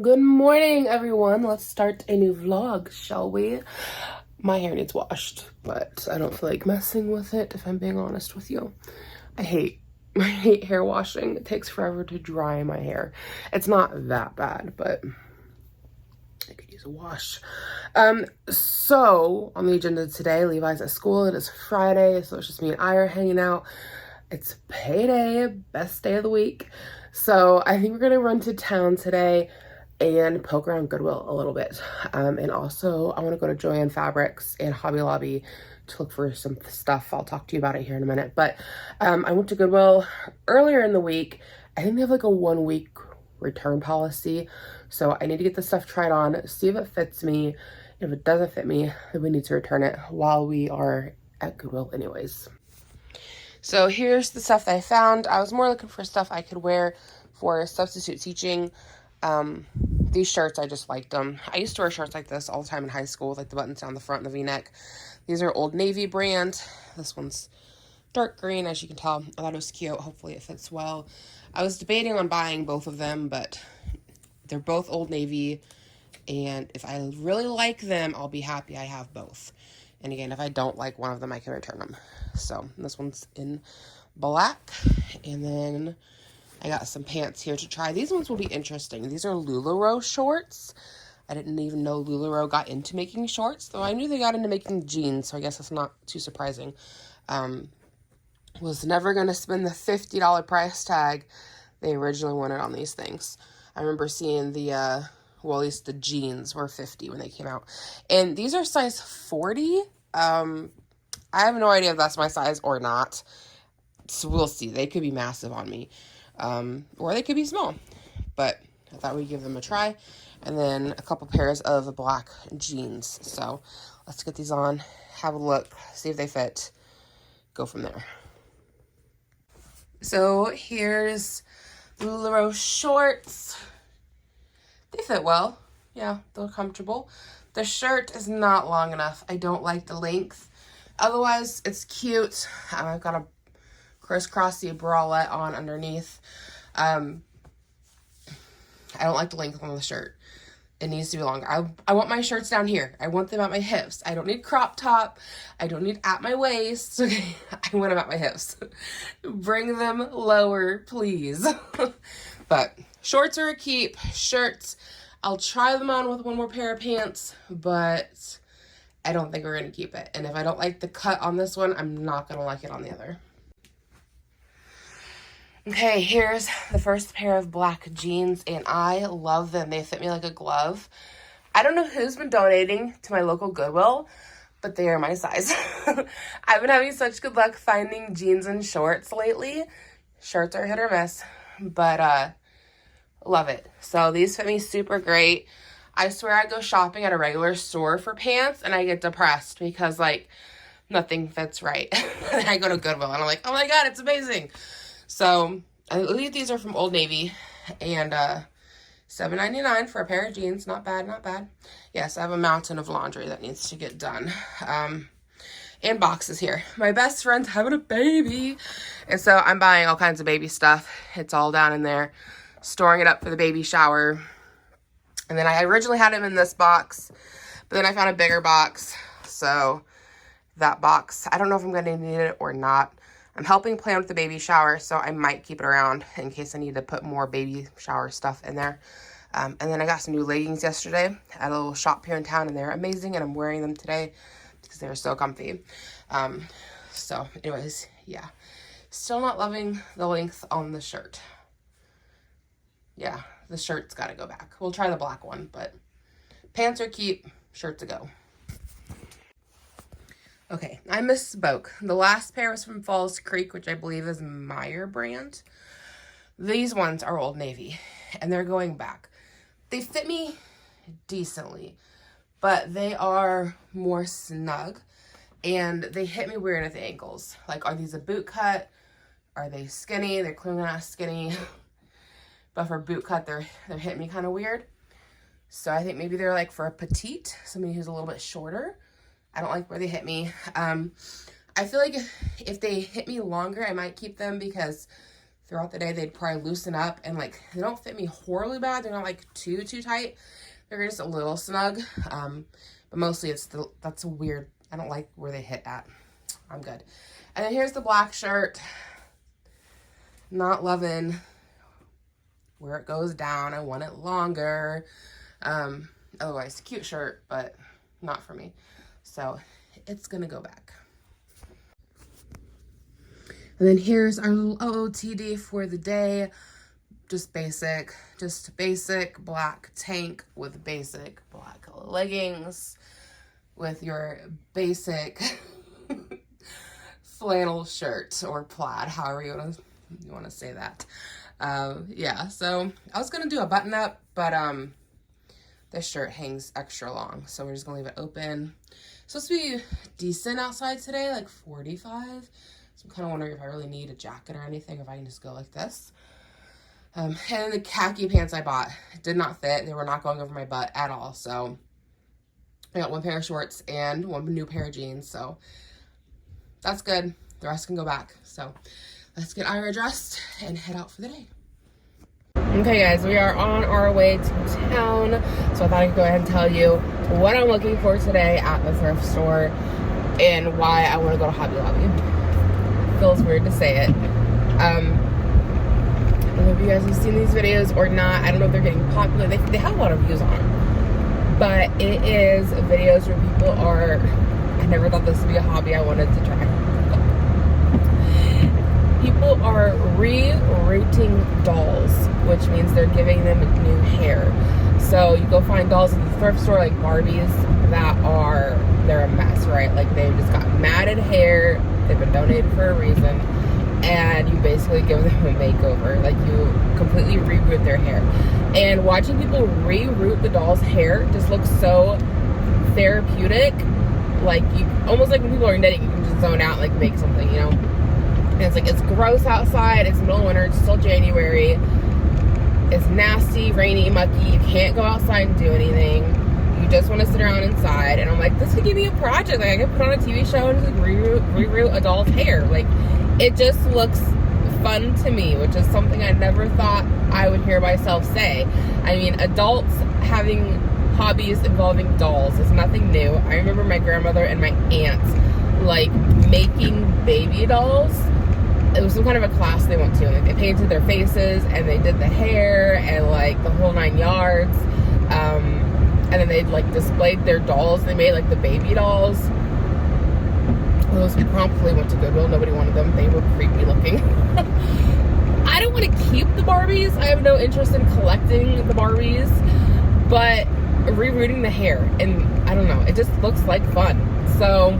Good morning, everyone. Let's start a new vlog, shall we? My hair needs washed, but I don't feel like messing with it, if I'm being honest with you. I hate hair washing. It takes forever to dry my hair. It's not that bad, but I could use a wash. So on the agenda today, Levi's at school. It is Friday, so it's just me and I are hanging out. It's payday, best day of the week. So I think we're gonna run to town today and poke around Goodwill a little bit. And also I want to go to Joann Fabrics and Hobby Lobby to look for some stuff. I'll talk to you about it here in a minute. But I went to Goodwill earlier in the week. I think they have like a 1-week return policy. So I need to get the stuff tried on, see if it fits me. If it doesn't fit me, then we need to return it while we are at Goodwill anyways. So here's the stuff that I found. I was more looking for stuff I could wear for substitute teaching. These shirts, I just liked them. I used to wear shirts like this all the time in high school with like the buttons down the front and the V-neck. These are Old Navy brand. This one's dark green, as you can tell. I thought it was cute. Hopefully it fits well. I was debating on buying both of them, but they're both Old Navy. And if I really like them, I'll be happy I have both. And again, if I don't like one of them, I can return them. So this one's in black. And then I got some pants here to try. These ones will be interesting. These are LuLaRoe shorts. I didn't even know LuLaRoe got into making shorts, though I knew they got into making jeans, so I guess that's not too surprising. Was never going to spend the $50 price tag they originally wanted on these things. I remember seeing the, well, at least the jeans were $50 when they came out. And these are size 40. I have no idea if that's my size or not. So we'll see. They could be massive on me. Or they could be small, but I thought we'd give them a try. And then a couple pairs of black jeans. So let's get these on, have a look, see if they fit, go from there. So here's LuLaRoe shorts. They fit well. Yeah, they're comfortable. The shirt is not long enough. I don't like the length. Otherwise, it's cute. I've got a crisscrossy bralette on underneath. I don't like the length on the shirt. It needs to be longer. I want my shirts down here. I want them at my hips. I don't need crop top. I don't need at my waist. Okay, I want them at my hips. Bring them lower, please. But shorts are a keep. Shirts, I'll try them on with one more pair of pants, but I don't think we're going to keep it. And if I don't like the cut on this one, I'm not going to like it on the other. Okay, here's the first pair of black jeans, and I love them. They fit me like a glove. I don't know who's been donating to my local Goodwill, but they are my size. I've been having such good luck finding jeans and shorts lately. Shirts are hit or miss, but love it. So these fit me super great. I swear I go shopping at a regular store for pants, and I get depressed because, like, nothing fits right. I go to Goodwill, and I'm like, oh my God, it's amazing. So I believe these are from Old Navy, and $7.99 for a pair of jeans. Not bad, not bad. Yes, I have a mountain of laundry that needs to get done. And boxes here. My best friend's having a baby, and so I'm buying all kinds of baby stuff. It's all down in there, storing it up for the baby shower. And then I originally had him in this box, but then I found a bigger box. So that box, I don't know if I'm going to need it or not. I'm helping plan with the baby shower, so I might keep it around in case I need to put more baby shower stuff in there. And then I got some new leggings yesterday at a little shop here in town, and they're amazing, and I'm wearing them today because they're so comfy. So anyways, yeah. Still not loving the length on the shirt. Yeah, the shirt's got to go back. We'll try the black one, but pants are keep, shirts a go. Okay, I misspoke. The last pair was from Falls Creek, which I believe is Meyer brand. These ones are Old Navy, and they're going back. They fit me decently, but they are more snug, and they hit me weird at the ankles. Like, are these a boot cut? Are they skinny? They're clearly not skinny, but for boot cut, they're hitting me kind of weird. So I think maybe they're like for a petite, somebody who's a little bit shorter. I don't like where they hit me. I feel like if they hit me longer, I might keep them because throughout the day, they'd probably loosen up, and like, they don't fit me horribly bad. They're not like too tight. They're just a little snug. But mostly that's weird. I don't like where they hit at. I'm good. And then here's the black shirt. Not loving where it goes down. I want it longer. Otherwise, cute shirt, but not for me. So it's gonna go back. And then here's our little OOTD for the day. Just basic black tank with basic black leggings with your basic flannel shirt or plaid, however you want to say that. Yeah, so I was gonna do a button up, but this shirt hangs extra long, so we're just gonna leave it open. It's supposed to be decent outside today, like 45. So I'm kind of wondering if I really need a jacket or anything, if I can just go like this. And then the khaki pants I bought did not fit. They were not going over my butt at all. So I got one pair of shorts and one new pair of jeans. So that's good. The rest can go back. So let's get Ira dressed and head out for the day. Okay, guys, we are on our way to town. So I thought I could go ahead and tell you what I'm looking for today at the thrift store and why I want to go to Hobby Lobby. Feels weird to say it. I don't know if you guys have seen these videos or not. I don't know if they're getting popular. They have a lot of views on them. But it is videos where people are, I never thought this would be a hobby I wanted to try. People are re-rooting dolls, which means they're giving them new hair. So you go find dolls in the thrift store like Barbies they're a mess, right? Like they've just got matted hair. They've been donated for a reason. And you basically give them a makeover. Like you completely reroot their hair. And watching people reroot the doll's hair just looks so therapeutic. Like almost like when people are knitting, you can just zone out, like make something, you know? And it's like, it's gross outside. It's middle of winter. It's still January. It's nasty, rainy, mucky. You can't go outside and do anything. You just want to sit around inside. And I'm like, this could give me a project. Like I could put on a TV show and just reroot a doll's hair. Like it just looks fun to me, which is something I never thought I would hear myself say. I mean, adults having hobbies involving dolls is nothing new. I remember my grandmother and my aunt like making baby dolls. It was some kind of a class they went to, and like, they painted their faces and they did the hair and like the whole 9 yards. And then they like displayed their dolls. They made like the baby dolls. Those promptly went to Goodwill. Nobody wanted them. They were creepy looking. I don't want to keep the Barbies. I have no interest in collecting the Barbies, but rerooting the hair, and I don't know, it just looks like fun. So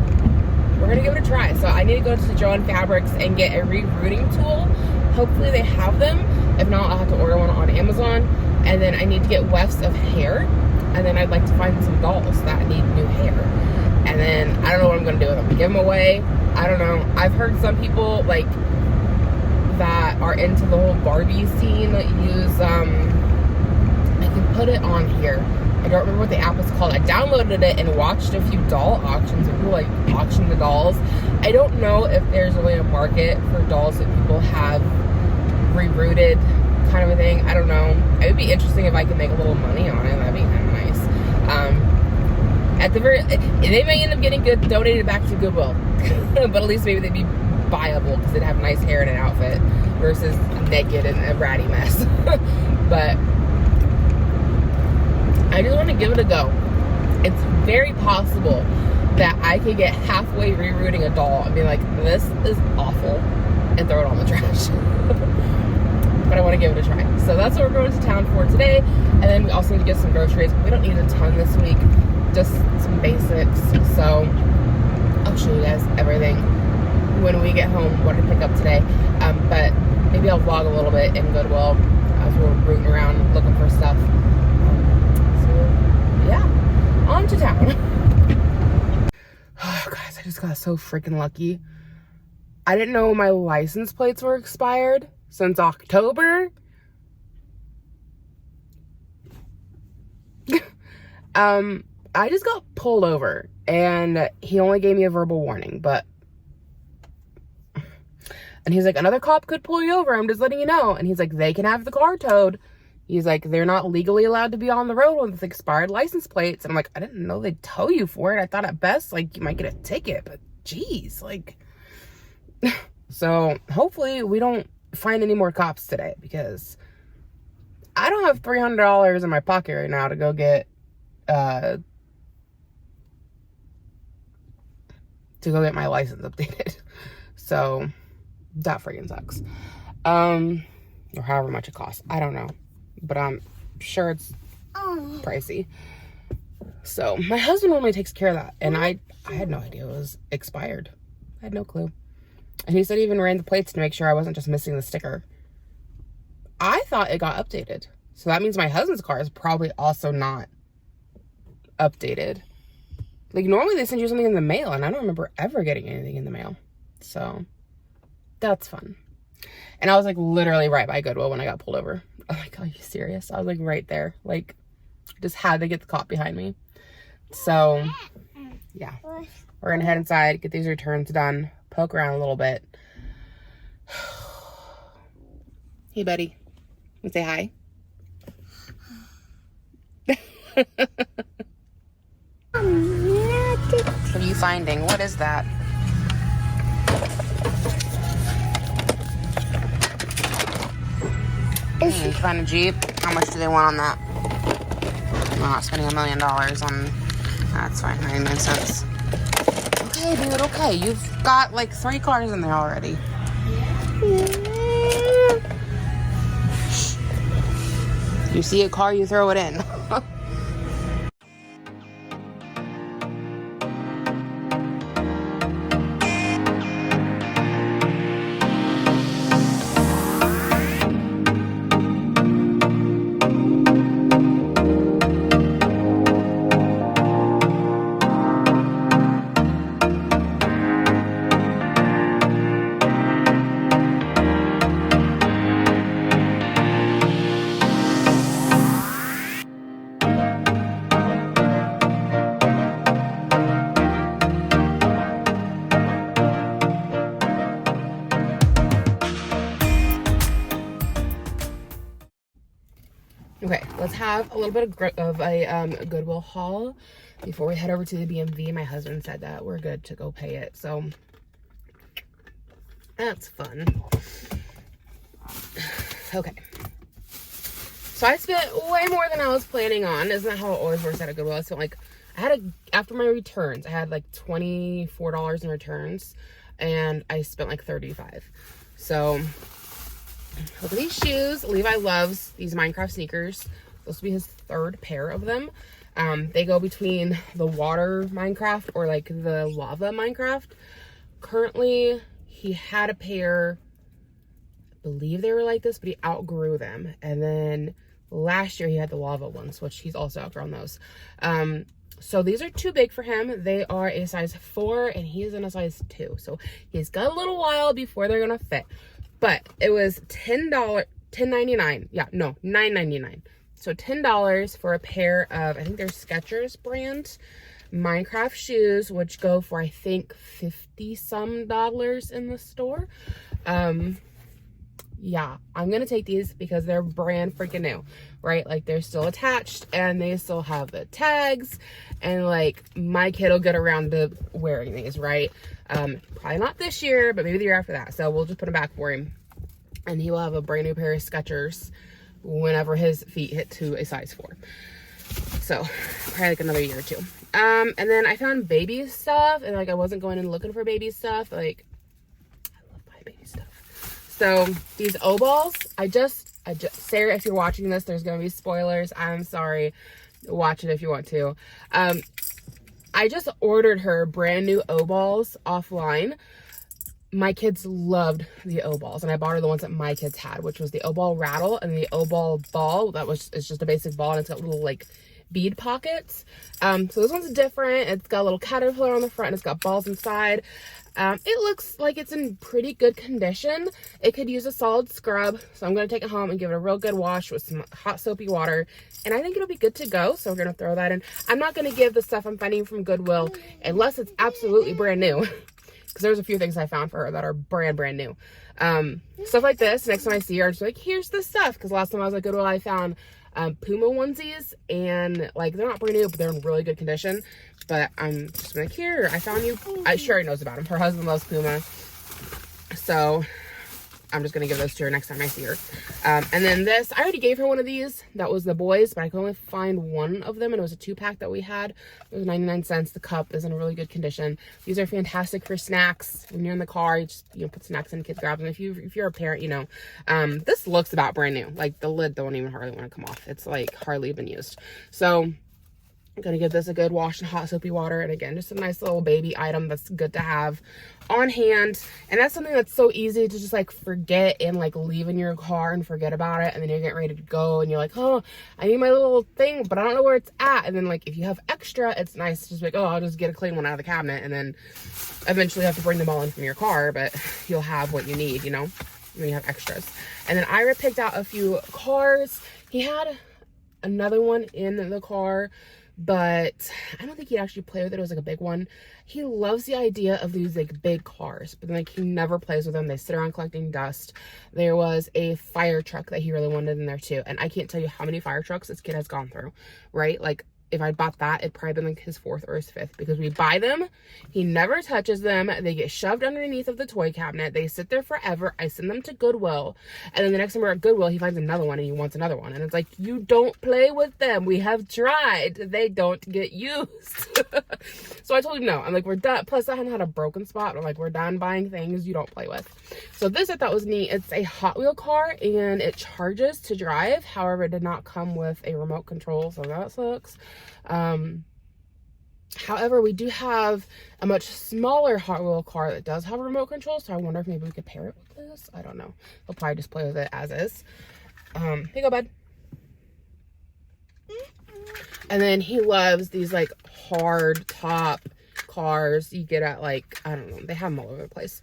we're gonna give it a try. So I need to go to Joann Fabrics and get a rerooting tool. Hopefully they have them. If not, I'll have to order one on Amazon. And then I need to get wefts of hair. And then I'd like to find some dolls that need new hair. And then I don't know what I'm gonna do with them. Give them away. I don't know. I've heard some people like that are into the whole Barbie scene that use I can put it on here. I don't remember what the app is called. I downloaded it and watched a few doll auctions of people like auction the dolls. I don't know if there's really a market for dolls that people have rerooted, kind of a thing. I don't know. It would be interesting if I could make a little money on it. That'd be kind of nice. At the very, they may end up getting donated back to Goodwill, but at least maybe they'd be buyable because they'd have nice hair and an outfit versus naked and a ratty mess. But I just want to give it a go. It's very possible that I could get halfway rerooting a doll and be like, this is awful, and throw it on the trash. But I want to give it a try. So that's what we're going to town for today. And then we also need to get some groceries. We don't need a ton this week, just some basics. So I'll show you guys everything when we get home, what to pick up today. But maybe I'll vlog a little bit in Goodwill as we're rooting around looking for stuff. Yeah, on to town. Oh, guys, I just got so freaking lucky. I didn't know my license plates were expired since October. I just got pulled over and he only gave me a verbal warning, but And he's like, another cop could pull you over. I'm just letting you know. And he's like, they can have the car towed. He's like, they're not legally allowed to be on the road with expired license plates. And I'm like, I didn't know they'd tow you for it. I thought at best, like, you might get a ticket. But geez, like... So hopefully we don't find any more cops today, because I don't have $300 in my pocket right now to go get my license updated. So that freaking sucks. Or however much it costs. I don't know, but I'm sure it's pricey. So my husband normally takes care of that, and I had no idea it was expired. I had no clue. And he said he even ran the plates to make sure I wasn't just missing the sticker. I thought it got updated. So that means my husband's car is probably also not updated. Like, normally they send you something in the mail, and I don't remember ever getting anything in the mail. So that's fun. And I was like literally right by Goodwill when I got pulled over. I'm like, are you serious? I was like right there. Like, just had to get the cop behind me. So yeah, we're gonna head inside, get these returns done, poke around a little bit. Hey, buddy. You say hi. What are you finding? What is that? You found a Jeep. How much do they want on that? I'm not spending $1 million on... That's fine, 99 cents. Okay, dude, okay. You've got like 3 cars in there already. You see a car, you throw it in. Okay, let's have a little bit of a Goodwill haul before we head over to the BMV. My husband said that we're good to go pay it, so that's fun. Okay, so I spent way more than I was planning on. Isn't that how it always works at a Goodwill? I spent like, after my returns, I had like $24 in returns, and I spent like $35. So look at these shoes. Levi loves these Minecraft sneakers. This will be his 3rd pair of them. They go between the water Minecraft or like the lava Minecraft. Currently, he had a pair, I believe they were like this, but he outgrew them. And then last year he had the lava ones, which he's also outgrown those. So these are too big for him. They are a size 4 and he is in a size 2. So he's got a little while before they're gonna fit. But it was $10.99. Yeah, no, $9.99. So $10 for a pair of, I think they're Skechers brand Minecraft shoes, which go for, I think, $50-some in the store. Yeah, I'm gonna take these because they're brand freaking new, right? Like, they're still attached and they still have the tags, and like, my kid will get around to wearing these, right? Probably not this year, but maybe the year after that. So we'll just put them back for him, and he will have a brand new pair of Skechers whenever his feet hit to a size 4. So probably like another year or 2. And then I found baby stuff, and like, I wasn't going in looking for baby stuff. Like, I love buying baby stuff. So these O-balls, I just, Sarah, if you're watching this, there's gonna be spoilers. I'm sorry. Watch it if you want to. I just ordered her brand new O-balls offline. My kids loved the O-balls, and I bought her the ones that my kids had, which was the O-ball rattle and the O-ball ball. It's just a basic ball, and it's got little like bead pockets. So this one's different. It's got a little caterpillar on the front, and it's got balls inside. It looks like it's in pretty good condition. It could use a solid scrub, so I'm going to take it home and give it a real good wash with some hot soapy water, and I think it'll be good to go. So we're going to throw that in. I'm not going to give the stuff I'm finding from Goodwill unless it's absolutely brand new, because because there's a few things I found for her that are brand new. Stuff like this. Next time I see her, I'm just like, here's the stuff. Because last time I was at Goodwill, I found Puma onesies, and like they're not brand new, but they're in really good condition. But I'm just like, here, I found you. She already knows about them. Her husband loves Puma, so I'm just gonna give those to her next time I see her. And then this, I already gave her one of these. That was the boys, but I could only find one of them, and it was a 2-pack that we had. It was 99 cents. The cup is in a really good condition. These are fantastic for snacks. When you're in the car, you just, you know, put snacks in, kids grab them. If you're a parent, you know. This looks about brand new. Like the lid don't even hardly want to come off. It's like hardly been used. So I'm gonna give this a good wash in hot soapy water. And again, just a nice little baby item that's good to have on hand. And that's something that's so easy to just like forget and like leave in your car and forget about it. And then you're getting ready to go and you're like, oh, I need my little thing, but I don't know where it's at. And then like if you have extra, it's nice to just be like, oh, I'll just get a clean one out of the cabinet. And then eventually you have to bring them all in from your car, but you'll have what you need, you know, when you have extras. And then Ira picked out a few cars. He had another one in the car, but I don't think he'd actually play with it. It was like a big one. He loves the idea of these like big cars, but then like he never plays with them. They sit around collecting dust. There was a fire truck that he really wanted in there too. And I can't tell you how many fire trucks this kid has gone through, right? Like if I bought that, it'd probably been like his 4th or his 5th, because we buy them, he never touches them, they get shoved underneath of the toy cabinet, they sit there forever. I send them to Goodwill, and then the next time we're at Goodwill, he finds another one and he wants another one, and it's like, you don't play with them. We have tried. They don't get used. So I told him no. I'm like, we're done. Plus I hadn't had a broken spot. I'm like, we're done buying things you don't play with. So this I thought was neat. It's a Hot Wheel car and it charges to drive. However, it did not come with a remote control, so that sucks. However, we do have a much smaller Hot Wheel car that does have a remote control, so I wonder if maybe we could pair it with this. I don't know. We'll probably just play with it as is. Here you go, bud. And then he loves these like hard top cars you get at like, I don't know, they have them all over the place.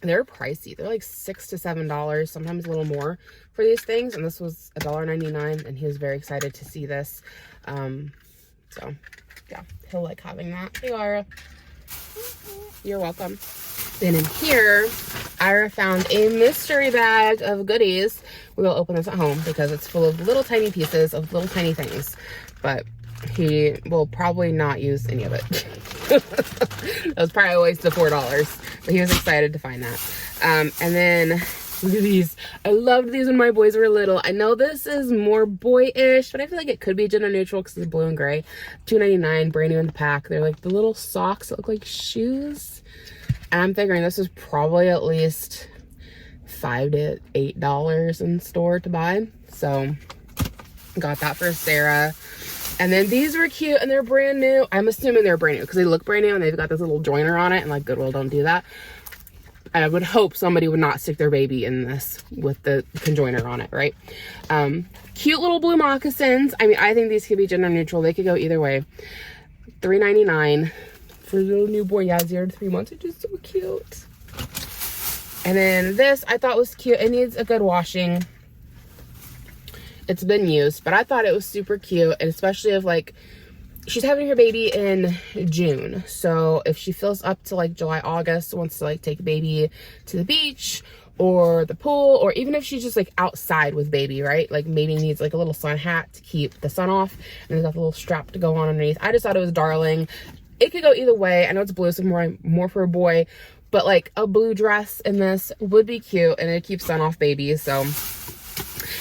They're pricey. They're like $6 to $7, sometimes a little more for these things. And this was $1.99, and he was very excited to see this. So yeah, he'll like having that. Hey, Ira. You're welcome. Then in here, Ira found a mystery bag of goodies. We will open this at home because it's full of little tiny pieces of little tiny things, but he will probably not use any of it. That was probably a waste of $4, but he was excited to find that. And then look at these. I loved these when my boys were little. I know this is more boyish, but I feel like it could be gender neutral because it's blue and gray. $2.99, brand new in the pack. They're like the little socks that look like shoes. And I'm figuring this is probably at least $5 to $8 in store to buy. So got that for Sarah. And then these were cute and they're brand new. I'm assuming they're brand new because they look brand new and they've got this little joiner on it, and like Goodwill don't do that. I would hope somebody would not stick their baby in this with the conjoiner on it, right? Cute little blue moccasins. I mean, I think these could be gender neutral. They could go either way. $3.99 for a little newborn. Yeah, 0 to 3 months, which is so cute. And then this I thought was cute. It needs a good washing. It's been used, but I thought it was super cute, and especially if like she's having her baby in June, so if she fills up to like July, August, wants to like take baby to the beach or the pool, or even if she's just like outside with baby, right? Like maybe needs like a little sun hat to keep the sun off, and it's got the little strap to go on underneath. I just thought it was darling. It could go either way. I know it's blue, so more for a boy, but like a blue dress in this would be cute, and it keeps sun off babies. So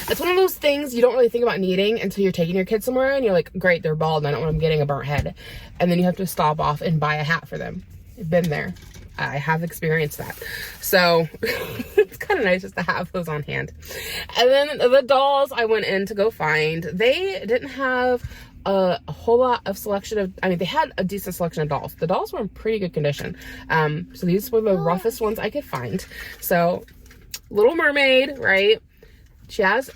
it's one of those things you don't really think about needing until you're taking your kids somewhere and you're like, great, they're bald, I don't want them getting a burnt head. And then you have to stop off and buy a hat for them. I've been there. I have experienced that. So it's kind of nice just to have those on hand. And then the dolls I went in to go find, they didn't have a whole lot of selection of, I mean, they had a decent selection of dolls. The dolls were in pretty good condition. So these were the roughest ones I could find. So Little Mermaid, right? She has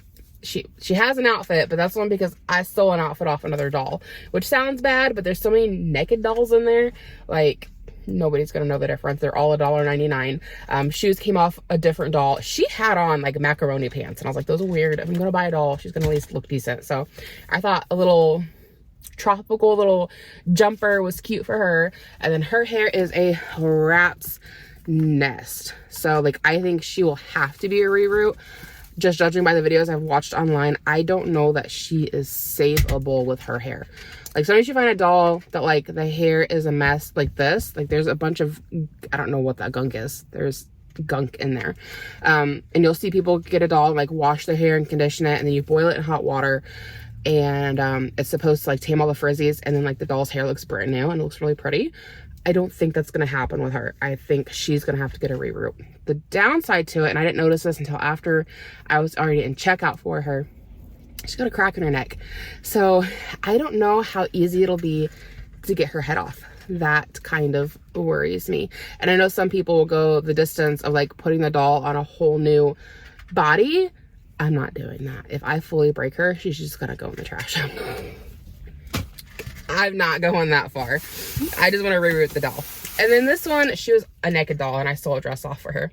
an outfit, but that's one because I stole an outfit off another doll, which sounds bad, but there's so many naked dolls in there, like nobody's gonna know the difference. They're all $1.99. Shoes came off a different doll. She had on like macaroni pants, and I was like, those are weird. If I'm gonna buy a doll, she's gonna at least look decent. So I thought a little tropical little jumper was cute for her. And then her hair is a rat's nest. So like, I think she will have to be a reroot. Just judging by the videos I've watched online, I don't know that she is savable with her hair. Like, sometimes you find a doll that like the hair is a mess like this. Like, there's a bunch of, I don't know what that gunk is. There's gunk in there. And you'll see people get a doll, like wash their hair and condition it, and then you boil it in hot water. And it's supposed to like tame all the frizzies, and then like the doll's hair looks brand new and looks really pretty. I don't think that's going to happen with her. I think she's going to have to get a reroot. The downside to it, and I didn't notice this until after I was already in checkout for her, she's got a crack in her neck. So I don't know how easy it'll be to get her head off. That kind of worries me. And I know some people will go the distance of like putting the doll on a whole new body. I'm not doing that. If I fully break her, she's just going to go in the trash. I'm not going that far. I just want to reroot the doll. And then this one, she was a naked doll, and I stole a dress off for her.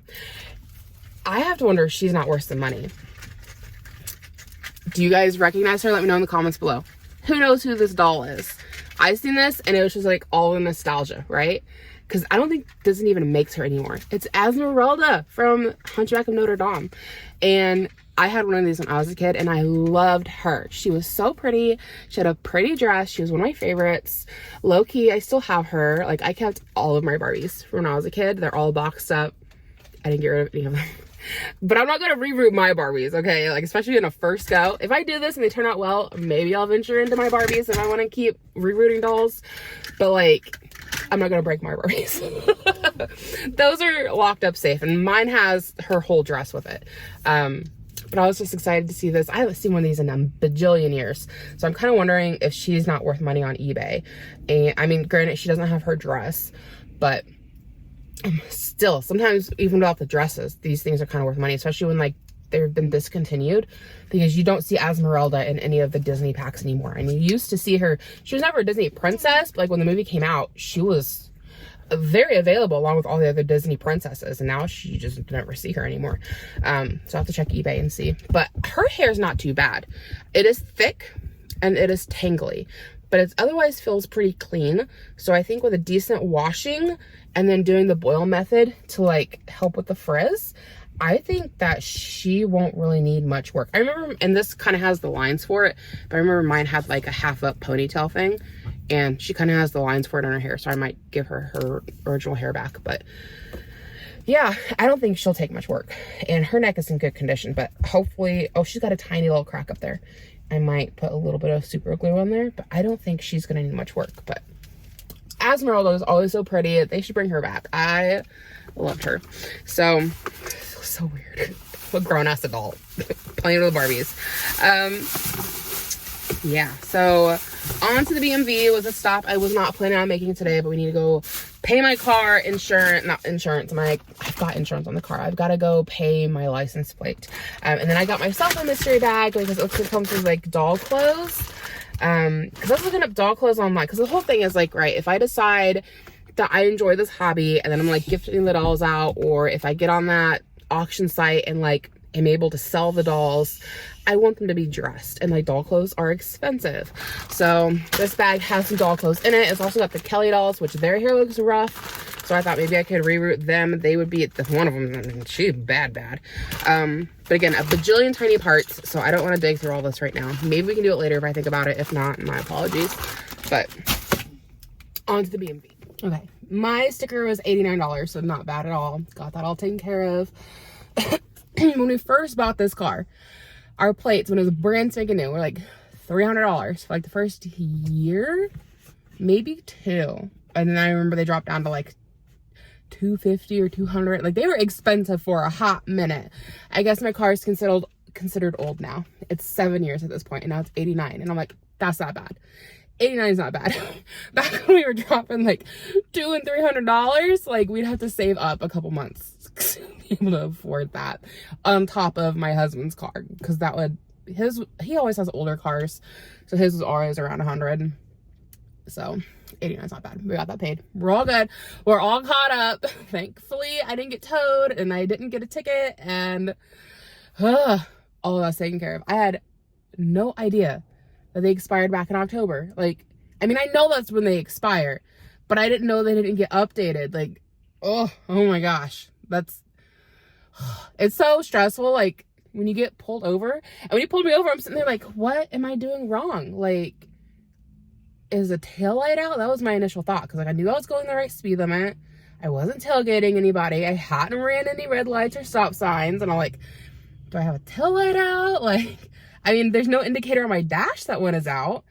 I have to wonder if she's not worth the money. Do you guys recognize her? Let me know in the comments below. Who knows who this doll is? I seen this, and it was just like all the nostalgia, right? Because I don't think Disney even makes her anymore. It's Esmeralda from Hunchback of Notre Dame. And I had one of these when I was a kid, and I loved her. She was so pretty. She had a pretty dress. She was one of my favorites. Low-key, I still have her. Like, I kept all of my Barbies from when I was a kid. They're all boxed up. I didn't get rid of any of them. But I'm not going to reroot my Barbies, okay? Like, especially in a first go. If I do this and they turn out well, maybe I'll venture into my Barbies if I want to keep rerooting dolls. But, like, I'm not going to break my Barbies. Those are locked up safe, and mine has her whole dress with it. But I was just excited to see this. I haven't seen one of these in a bajillion years. So I'm kind of wondering if she's not worth money on eBay. And I mean, granted, she doesn't have her dress, but still, sometimes even without the dresses, these things are kind of worth money, especially when like they've been discontinued, because you don't see Esmeralda in any of the Disney packs anymore. And you used to see her, she was never a Disney princess, but like when the movie came out, she was very available along with all the other Disney princesses, and now you just never see her anymore. So I have to check eBay and see. But her hair is not too bad. It is thick and it is tangly, but it otherwise feels pretty clean. So I think with a decent washing and then doing the boil method to like help with the frizz, I think that she won't really need much work. I remember, and this kind of has the lines for it, but I remember mine had like a half up ponytail thing, and she kind of has the lines for it on her hair, so I might give her her original hair back. But yeah, I don't think she'll take much work, and her neck is in good condition, but hopefully, oh, she's got a tiny little crack up there. I might put a little bit of super glue on there, but I don't think she's gonna need much work. But Esmeralda is always so pretty. They should bring her back. I loved her. So weird. A grown-ass adult playing with the Barbies. Yeah, so on to the BMV. It was a stop I was not planning on making today, but we need to go pay my car insurance. I've got insurance on the car. I've got to go pay my license plate. And then I got myself a mystery bag because it looks like it comes with like doll clothes. Because I was looking up doll clothes online, because the whole thing is like, right, if I decide that I enjoy this hobby and then I'm like gifting the dolls out, or if I get on that auction site and like am able to sell the dolls, I want them to be dressed, and like doll clothes are expensive. So this bag has some doll clothes in it. It's also got the Kelly dolls, which their hair looks rough, so I thought maybe I could reroute them. They would be one of them, she's bad. But again, a bajillion tiny parts, so I don't want to dig through all this right now. Maybe we can do it later if I think about it. If not, my apologies. But on to the BMV. Okay, my sticker was $89, so not bad at all. Got that all taken care of. When we first bought this car, our plates, when it was brand spanking new, were like $300 for like the first year, maybe two. And then I remember they dropped down to like $250 or $200. Like, they were expensive for a hot minute. I guess my car is considered old now. It's 7 years at this point, and now it's 89. And I'm like, that's not bad. 89 is not bad. Back when we were dropping like $200 and $300, like we'd have to save up a couple months to be able to afford that on top of my husband's car, because that would he always has older cars, so his was always around 100. So 89 is not bad. We got that paid. We're all good. We're all caught up. Thankfully, I didn't get towed and I didn't get a ticket, and all of that's taken care of. I had no idea that they expired back in October. Like, I mean, I know that's when they expire, but I didn't know they didn't get updated. Like, oh my gosh. It's so stressful. Like, when you get pulled over, and when you pulled me over, I'm sitting there like, what am I doing wrong? Like, is the taillight out? That was my initial thought, because like I knew I was going the right speed limit. I wasn't tailgating anybody. I hadn't ran any red lights or stop signs, and I'm like, do I have a taillight out? Like, I mean, there's no indicator on my dash that one is out.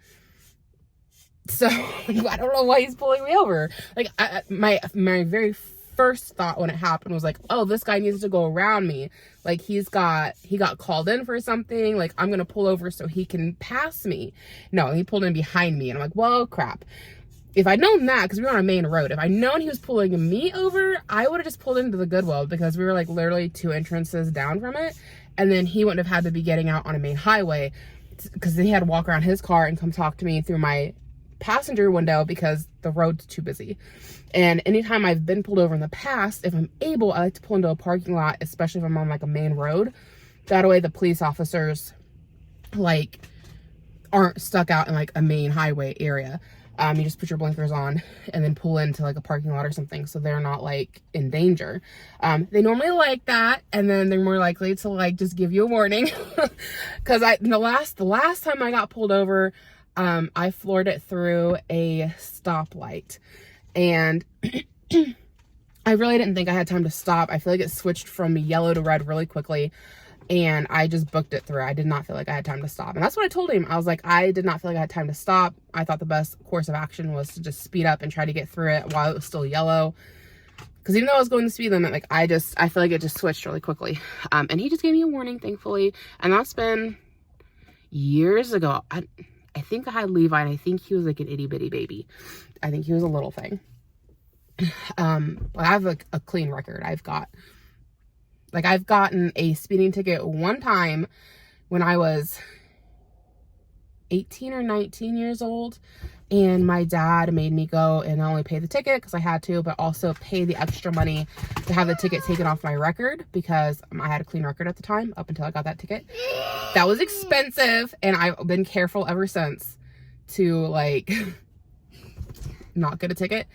So I don't know why he's pulling me over. Like, my very first thought when it happened was like, oh, this guy needs to go around me. Like, he got called in for something. Like, I'm gonna pull over so he can pass me. No, he pulled in behind me, and I'm like, well, crap. If I'd known that, because we were on a main road, if I'd known he was pulling me over, I would have just pulled into the Goodwill, because we were like literally 2 entrances down from it, and then he wouldn't have had to be getting out on a main highway, because then he had to walk around his car and come talk to me through my passenger window because the road's too busy. And anytime I've been pulled over in the past, if I'm able, I like to pull into a parking lot, especially if I'm on like a main road. That way the police officers like aren't stuck out in like a main highway area. You just put your blinkers on and then pull into like a parking lot or something, so they're not like in danger. They normally like that, and then they're more likely to like just give you a warning. Because the last time I got pulled over, I floored it through a stoplight, and I really didn't think I had time to stop. I feel like it switched from yellow to red really quickly, and I just booked it through. I did not feel like I had time to stop. And that's what I told him. I was like, I did not feel like I had time to stop. I thought the best course of action was to just speed up and try to get through it while it was still yellow. Because even though I was going the speed limit, like I feel like it just switched really quickly. And he just gave me a warning, thankfully. And that's been years ago. I think I had Levi, and I think he was like an itty bitty baby. I think he was a little thing. I have like a clean record. I've gotten a speeding ticket one time when I was 18 or 19 years old, and my dad made me go and not only pay the ticket because I had to, but also pay the extra money to have the ticket taken off my record, because I had a clean record at the time up until I got that ticket. That was expensive, and I've been careful ever since to like not get a ticket.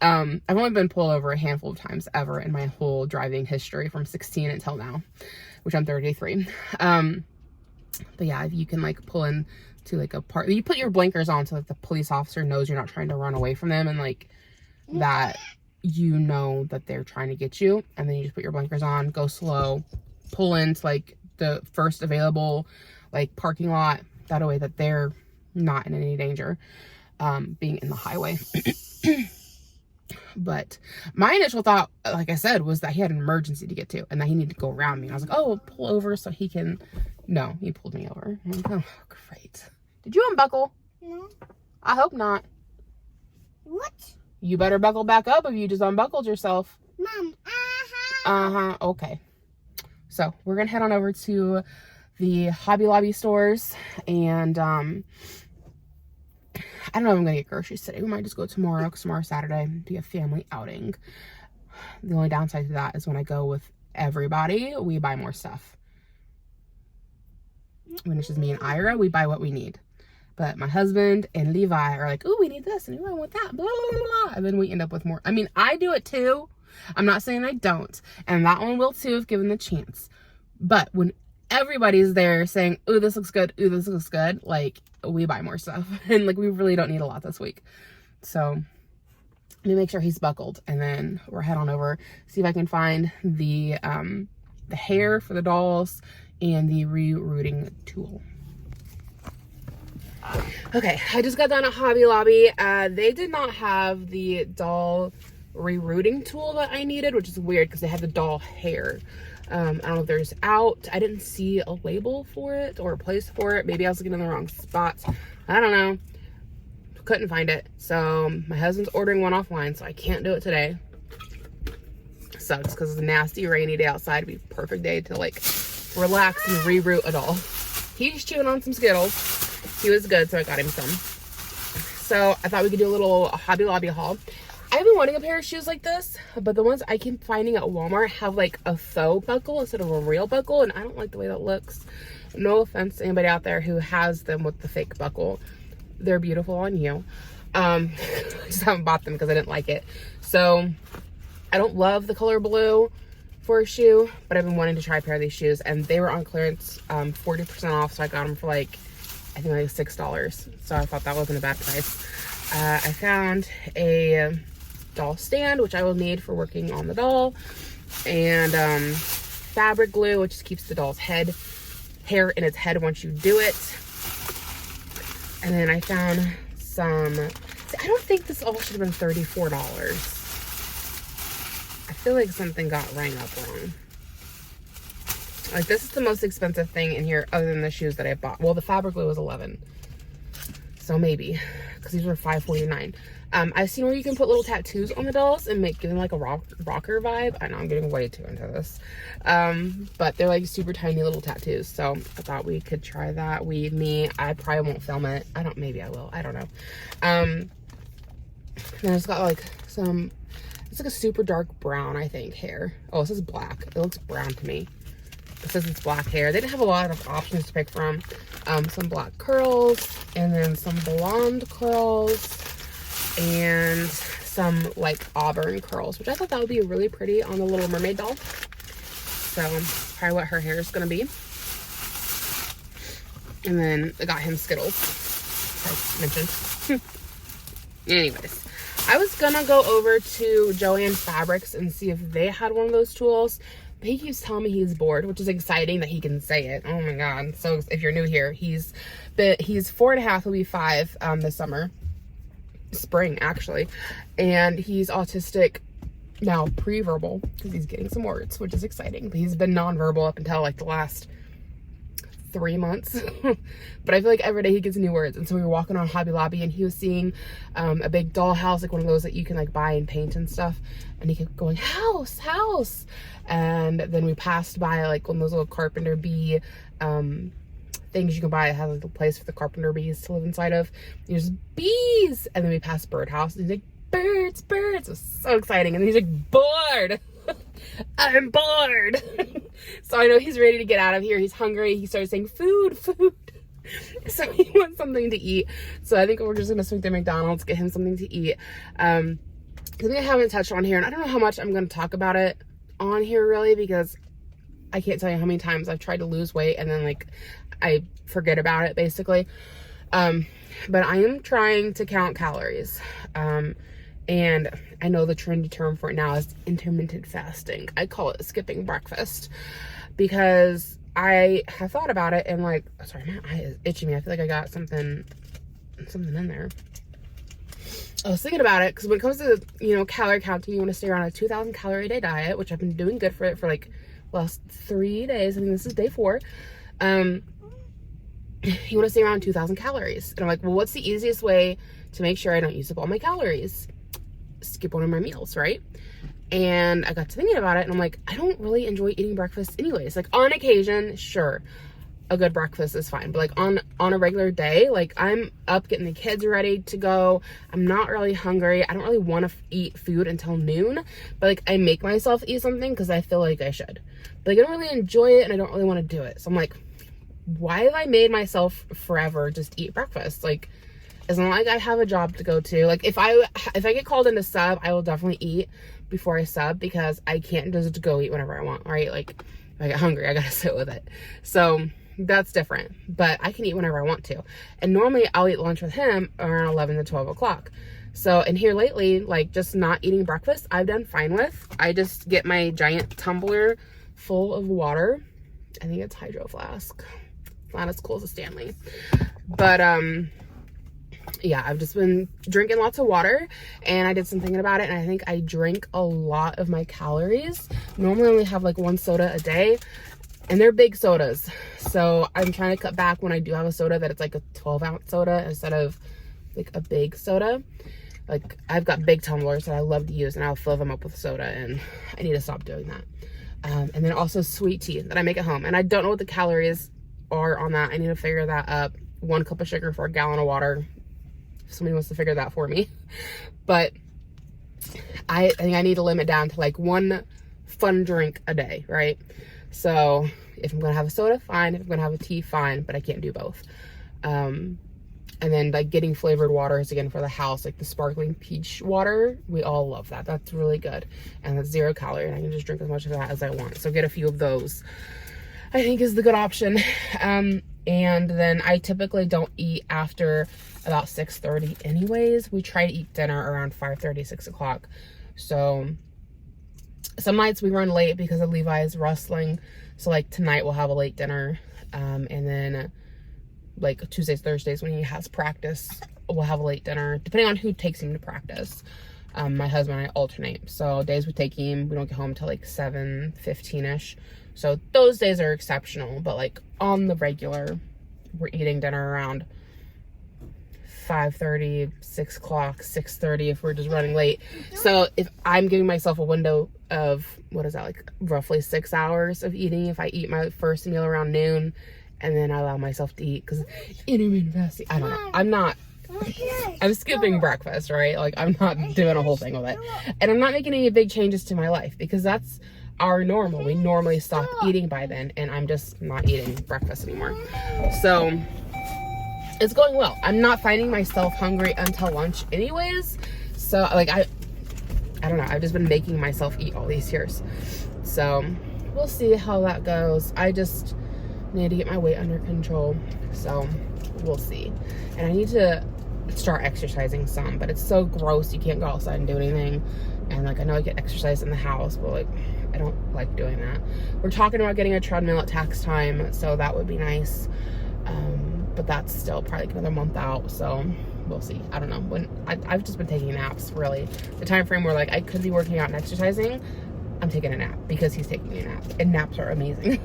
I've only been pulled over a handful of times ever in my whole driving history from 16 until now, which I'm 33. But yeah, you can like pull in to like a part, you put your blinkers on so that the police officer knows you're not trying to run away from them, and like that you know that they're trying to get you, and then you just put your blinkers on, go slow, pull into like the first available like parking lot, that way that they're not in any danger being in the highway. But my initial thought, like I said, was that he had an emergency to get to and that he needed to go around me. I was like, oh, we'll pull over so he can. No, he pulled me over. I'm like, oh, great. Did you unbuckle? No. I hope not. What? You better buckle back up if you just unbuckled yourself. Mom. Okay. So we're gonna head on over to the Hobby Lobby stores, and I don't know if I'm gonna get groceries today. We might just go tomorrow, because tomorrow's Saturday, be a family outing. The only downside to that is when I go with everybody, we buy more stuff. When it's just me and Ira, we buy what we need. But my husband and Levi are like, oh, we need this, and I want that, blah, blah, blah. And then we end up with more. I mean, I do it too. I'm not saying I don't. And that one will too, if given the chance. But when everybody's there saying, ooh, this looks good, ooh, this looks good, like, we buy more stuff. And like, we really don't need a lot this week. So let me make sure he's buckled, and then we'll head on over, see if I can find the hair for the dolls and the rerouting tool. Okay, I just got done at Hobby Lobby. They did not have the doll rerouting tool that I needed, which is weird because they had the doll hair. I don't know if there's out. I didn't see a label for it or a place for it. Maybe I was looking in the wrong spots. I don't know. Couldn't find it. So my husband's ordering one offline, so I can't do it today. Sucks because it's a nasty rainy day outside. It'd be a perfect day to like relax and reroute a doll. He's chewing on some Skittles. He was good, so I got him some. So I thought we could do a little Hobby Lobby haul. I've been wanting a pair of shoes like this, but the ones I keep finding at Walmart have like a faux buckle instead of a real buckle, and I don't like the way that looks. No offense to anybody out there who has them with the fake buckle. They're beautiful on you. I just haven't bought them because I didn't like it. So I don't love the color blue for a shoe, but I've been wanting to try a pair of these shoes, and they were on clearance, 40% off. So I got them for like, I think like $6. So I thought that wasn't a bad price. I found a doll stand, which I will need for working on the doll, and fabric glue, which just keeps the doll's hair in its head once you do it. And then I found some, I don't think this all should have been $34. I feel like something got rang up wrong. Like, this is the most expensive thing in here other than the shoes that I bought. Well, the fabric glue was $11. So maybe, because these were $5.49. I've seen where you can put little tattoos on the dolls and give them like a rocker vibe. I know I'm getting way too into this. But they're like super tiny little tattoos. So I thought we could try that. I probably won't film it. Maybe I will. I don't know. Then it's got like it's like a super dark brown, I think, hair. Oh, this is black. It looks brown to me. It says it's black hair. They didn't have a lot of options to pick from. Some black curls, and then some blonde curls, and some like auburn curls, which I thought that would be really pretty on the Little Mermaid doll. So probably what her hair is gonna be. And then I got him Skittles, like I mentioned. Anyways, I was gonna go over to Joann Fabrics and see if they had one of those tools. But he keeps telling me he's bored, which is exciting that he can say it. Oh my god. So if you're new here, he's 4.5, he'll be 5 this spring actually, and he's autistic now, pre-verbal, because he's getting some words, which is exciting. But he's been non-verbal up until like the last 3 months. But I feel like every day he gets new words. And so we were walking on Hobby Lobby, and he was seeing a big doll house, like one of those that you can like buy and paint and stuff, and he kept going, house, house. And then we passed by like one of those little carpenter bee things you can buy. It has like a place for the carpenter bees to live inside of. There's bees. And then we passed birdhouse, and he's like, birds, birds. It was so exciting. And he's like, bored. I'm bored. So I know he's ready to get out of here. He's hungry. He started saying food, food. So he wants something to eat. So I think we're just gonna swing to McDonald's, get him something to eat. Something I haven't touched on here, and I don't know how much I'm gonna talk about it on here really, because I can't tell you how many times I've tried to lose weight and then like I forget about it basically. But I am trying to count calories. And I know the trendy term for it now is intermittent fasting. I call it skipping breakfast, because I have thought about it, and like, sorry, my eye is itching me. I feel like I got something in there. I was thinking about it because when it comes to, calorie counting, you want to stay around a 2,000 calorie a day diet, which I've been doing good for it for like last 3 days. I think this is day 4. You want to stay around 2,000 calories. And I'm like, well, what's the easiest way to make sure I don't use up all my calories? Skip one of my meals, right? And I got to thinking about it, and I'm like, I don't really enjoy eating breakfast anyways. Like, on occasion, sure, a good breakfast is fine, but like on a regular day, like I'm up getting the kids ready to go, I'm not really hungry, I don't really want to eat food until noon, but like I make myself eat something because I feel like I should, but like, I don't really enjoy it and I don't really want to do it. So I'm like, why have I made myself forever just eat breakfast? Like, it's not like I have a job to go to. Like, if I get called in to sub, I will definitely eat before I sub, because I can't just go eat whenever I want, right? Like, if I get hungry, I gotta sit with it. So that's different, but I can eat whenever I want to. And normally I'll eat lunch with him around 11 to 12 o'clock. So, and here lately, like, just not eating breakfast, I've done fine with. I just get my giant tumbler full of water. I think it's Hydro Flask. Not as cool as a Stanley. But, yeah, I've just been drinking lots of water, and I did some thinking about it, and I think I drink a lot of my calories. Normally I only have like 1 soda a day, and they're big sodas. So I'm trying to cut back when I do have a soda that it's like a 12-ounce soda instead of like a big soda. Like, I've got big tumblers that I love to use, and I'll fill them up with soda, and I need to stop doing that. And then also sweet tea that I make at home, and I don't know what the calories are on that. I need to figure that up. 1 cup of sugar for a gallon of water. If somebody wants to figure that for me. But I think I need to limit down to like 1 fun drink a day, right? So if I'm gonna have a soda, fine. If I'm gonna have a tea, fine, but I can't do both. And then like getting flavored waters again for the house, like the sparkling peach water, we all love that. That's really good. And it's 0 calorie, and I can just drink as much of that as I want. So get a few of those, I think, is the good option. And then I typically don't eat after about 6:30 anyways. We try to eat dinner around 5:30, 6 o'clock. So some nights we run late because of Levi's wrestling. So like tonight we'll have a late dinner. And then like Tuesdays, Thursdays when he has practice, we'll have a late dinner, depending on who takes him to practice. My husband and I alternate. So days we take him, we don't get home till like 7:15ish. So those days are exceptional, but like on the regular, we're eating dinner around 5:30, 6 o'clock, 6:30 if we're just running late. So if I'm giving myself a window of, what is that, like roughly 6 hours of eating, if I eat my first meal around noon, and then I allow myself to eat, because intermittent fasting, I don't know, I'm skipping breakfast, right? Like I'm not doing a whole thing with it. And I'm not making any big changes to my life, because that's our normal. We normally stop eating by then, and I'm just not eating breakfast anymore. So it's going well. I'm not finding myself hungry until lunch anyways. So like I don't know, I've just been making myself eat all these years. So we'll see how that goes. I just need to get my weight under control, so we'll see. And I need to start exercising some, but it's so gross, you can't go outside and do anything. And like, I know I get exercise in the house, but like I don't like doing that. We're talking about getting a treadmill at tax time, so that would be nice. But that's still probably like another month out, so we'll see. I don't know. When I've just been taking naps, really. The time frame where like I could be working out and exercising, I'm taking a nap because he's taking a nap, and naps are amazing.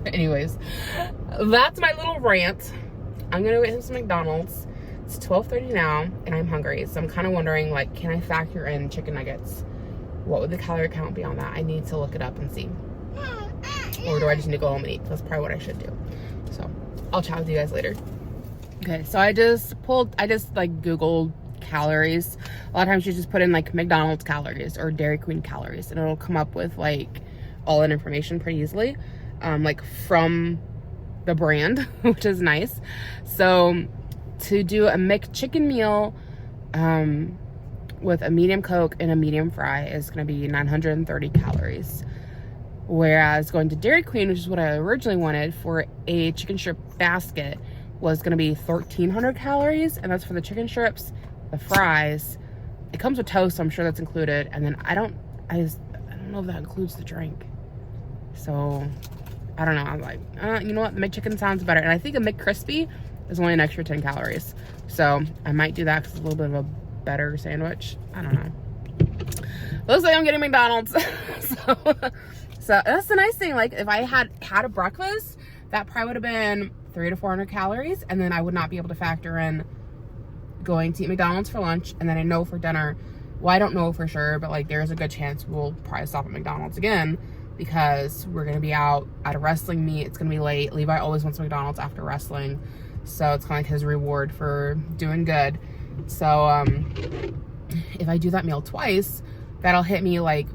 Anyways, that's my little rant. I'm gonna get him some McDonald's. It's 12:30 now, and I'm hungry, so I'm kind of wondering, like, can I factor in chicken nuggets? What would the calorie count be on that? I need to look it up and see. Or do I just need to go home and eat? That's probably what I should do. So I'll chat with you guys later. Okay, so I just like Googled calories. A lot of times you just put in like McDonald's calories or Dairy Queen calories, and it'll come up with like all that information pretty easily. Like from the brand, which is nice. So to do a McChicken meal with a medium Coke and a medium fry is going to be 930 calories. Whereas going to Dairy Queen, which is what I originally wanted for a chicken strip basket, was going to be 1,300 calories. And that's for the chicken strips, the fries. It comes with toast, so I'm sure that's included. And then I don't know if that includes the drink. So I don't know. I'm like, you know what? The McChicken sounds better. And I think a McCrispy is only an extra 10 calories. So I might do that because it's a little bit of a better sandwich. I don't know. Looks like I'm getting McDonald's. So that's the nice thing. Like if I had a breakfast, that probably would have been 300 to 400 calories. And then I would not be able to factor in going to eat McDonald's for lunch. And then I know for dinner, well, I don't know for sure, but like there's a good chance we'll probably stop at McDonald's again, because we're going to be out at a wrestling meet. It's going to be late. Levi always wants McDonald's after wrestling. So it's kind of like his reward for doing good. So if I do that meal twice, that'll hit me like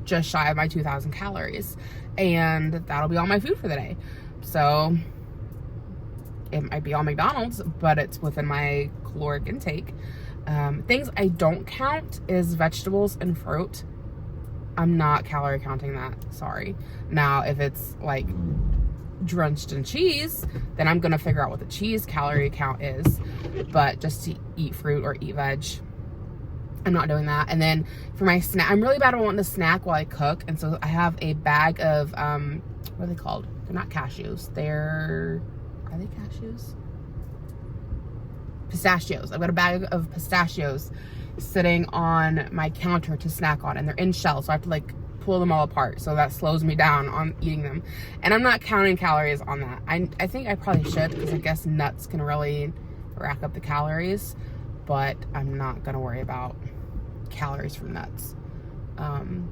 just shy of my 2,000 calories. And that'll be all my food for the day. So it might be all McDonald's, but it's within my caloric intake. Things I don't count is vegetables and fruit. I'm not calorie counting that, sorry. Now, if it's like drenched in cheese, then I'm gonna figure out what the cheese calorie count is. But just to eat fruit or eat veg, I'm not doing that. And then for my snack, I'm really bad at wanting to snack while I cook. And so I have a bag of, what are they called? They're not cashews. Are they cashews? Pistachios. I've got a bag of pistachios sitting on my counter to snack on, and they're in shells, so I have to like pull them all apart, so that slows me down on eating them. And I'm not counting calories on that. I think I probably should, because I guess nuts can really rack up the calories, but I'm not gonna worry about calories from nuts. I'm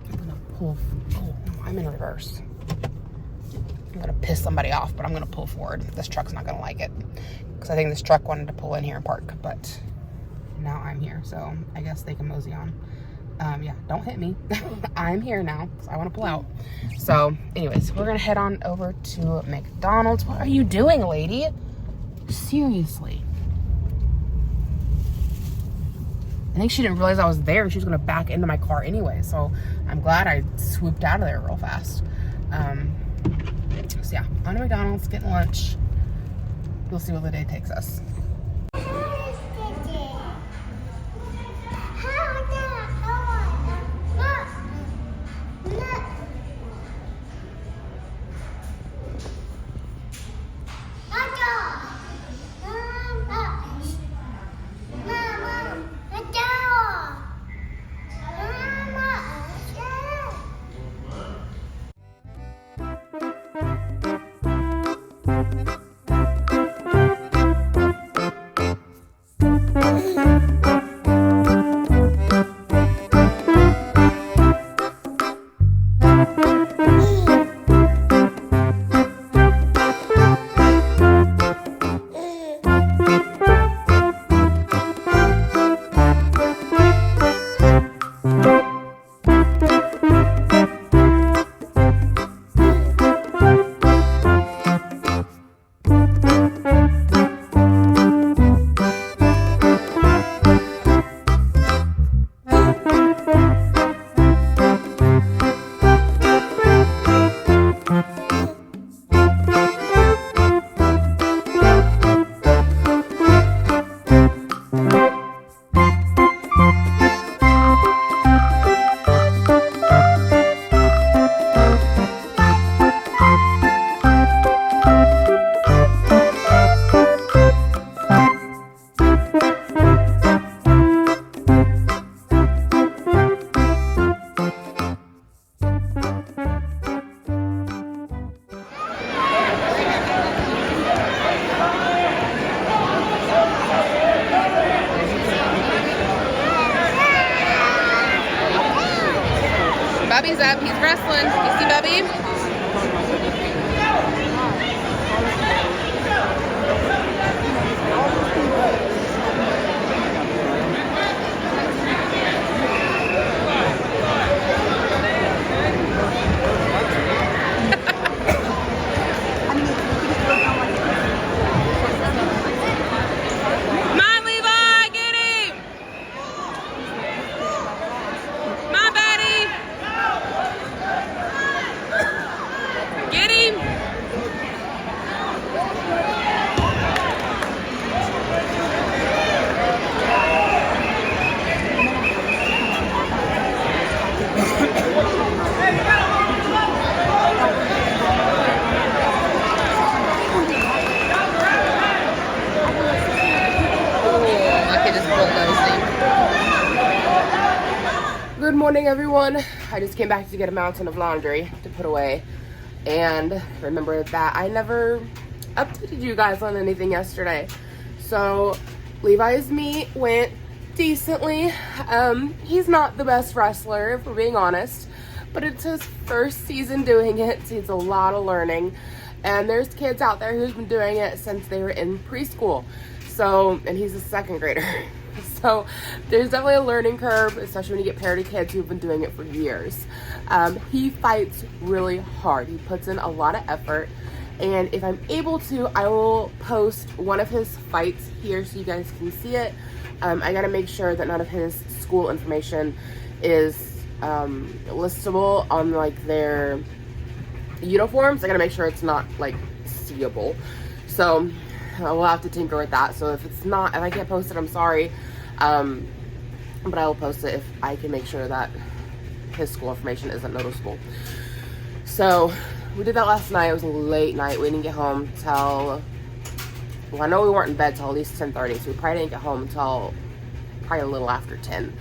gonna pull, oh no, I'm in reverse. I'm gonna piss somebody off, but I'm gonna pull forward. This truck's not gonna like it, because I think this truck wanted to pull in here and park, but now I'm here, so I guess they can mosey on. Yeah, don't hit me. I'm here now, so I want to pull out. So, anyways, we're gonna head on over to McDonald's. What are you doing, lady? Seriously. I think she didn't realize I was there. She was gonna back into my car anyway, so I'm glad I swooped out of there real fast. So yeah, on to McDonald's, getting lunch. We'll see where the day takes us. Bubby's up. He's wrestling. You see Bubby? Good morning, everyone. I just came back to get a mountain of laundry to put away, and remember that I never updated you guys on anything yesterday. So Levi's meet went decently. He's not the best wrestler, if we're being honest, but it's his first season doing it, so it's a lot of learning. And there's kids out there who's been doing it since they were in preschool. So, and he's a second grader. So there's definitely a learning curve, especially when you get paired to kids who've been doing it for years. He fights really hard. He puts in a lot of effort. And if I'm able to, I will post one of his fights here so you guys can see it. I gotta make sure that none of his school information is listable on like their uniforms. I gotta make sure it's not like seeable. So we'll have to tinker with that. So if I can't post it, I'm sorry. But I will post it if I can make sure that his school information isn't noticeable. So we did that last night. It was a late night. We didn't get home till, well, I know we weren't in bed till at least 10:30, so we probably didn't get home until probably a little after 10.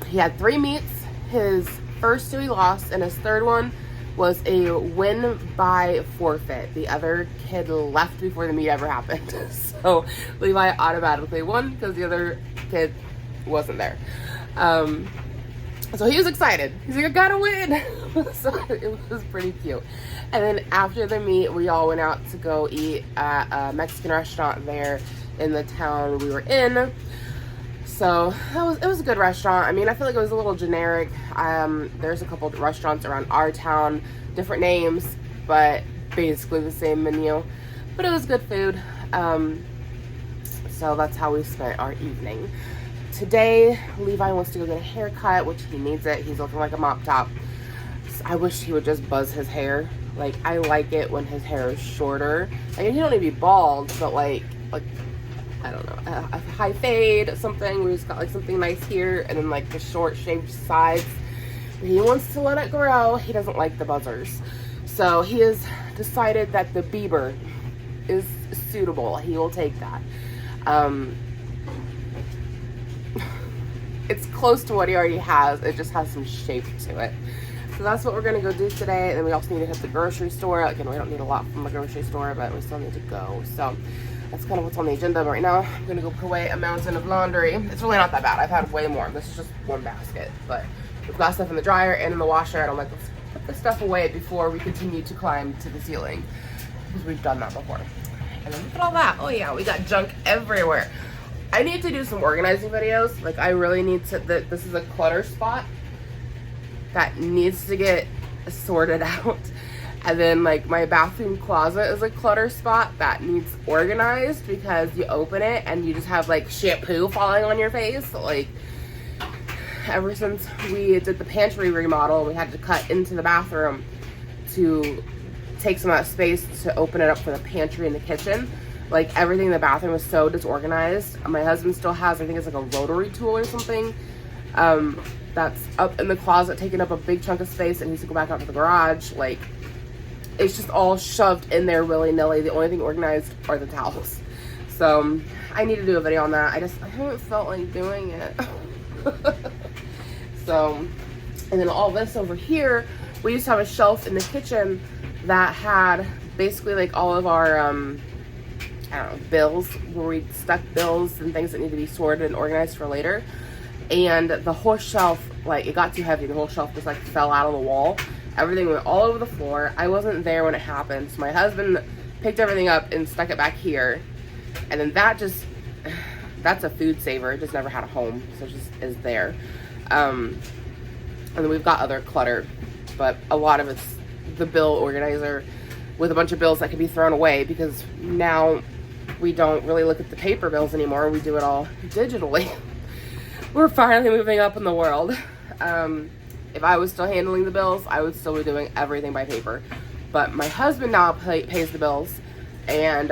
He had 3 meets. His first 2 he lost, and his third one was a win by forfeit. The other kid left before the meet ever happened. So Levi automatically won because the other kid wasn't there. So he was excited. He's like, I gotta win. So it was pretty cute. And then after the meet, we all went out to go eat at a Mexican restaurant there in the town we were in. So it was a good restaurant. I mean, I feel like it was a little generic. There's a couple of restaurants around our town, different names, but basically the same menu. But it was good food. So that's how we spent our evening. Today, Levi wants to go get a haircut, which he needs it. He's looking like a mop top. I wish he would just buzz his hair. Like, I like it when his hair is shorter. Like, he don't need to be bald, but like I don't know, a high fade, something where he's got like something nice here, and then like the short shaved sides. He wants to let it grow. He doesn't like the buzzers. So he has decided that the Bieber is suitable. He will take that. It's close to what he already has. It just has some shape to it. So that's what we're gonna go do today. And then we also need to hit the grocery store. Again, we don't need a lot from the grocery store, but we still need to go. So that's kind of what's on the agenda. But right now, I'm gonna go put away a mountain of laundry. It's really not that bad. I've had way more. This is just one basket. But we've got stuff in the dryer and in the washer. And I'm like, let's put this stuff away before we continue to climb to the ceiling. Because we've done that before. And then look at all that. Oh yeah, we got junk everywhere. I need to do some organizing videos. Like, I really need to, this is a clutter spot that needs to get sorted out. And then like my bathroom closet is a clutter spot that needs organized, because you open it and you just have like shampoo falling on your face. Like, ever since we did the pantry remodel, we had to cut into the bathroom to take some of that space to open it up for the pantry and the kitchen. Like, everything in the bathroom was so disorganized. My husband still has, I think it's like a rotary tool or something, that's up in the closet, taking up a big chunk of space, and needs to go back out to the garage. Like, it's just all shoved in there willy-nilly. The only thing organized are the towels. So I need to do a video on that. I haven't felt like doing it. So, and then all this over here, we used to have a shelf in the kitchen that had basically like all of our I don't know, bills, where we stuck bills and things that need to be sorted and organized for later. And the whole shelf, like, it got too heavy. The whole shelf just like fell out of the wall. Everything went all over the floor. I wasn't there when it happened, so my husband picked everything up and stuck it back here. And then that's a food saver. It just never had a home, so it just is there. And then we've got other clutter, but a lot of it's the bill organizer with a bunch of bills that can be thrown away, because now we don't really look at the paper bills anymore. We do it all digitally. We're finally moving up in the world. If I was still handling the bills, I would still be doing everything by paper. But my husband now pays the bills, and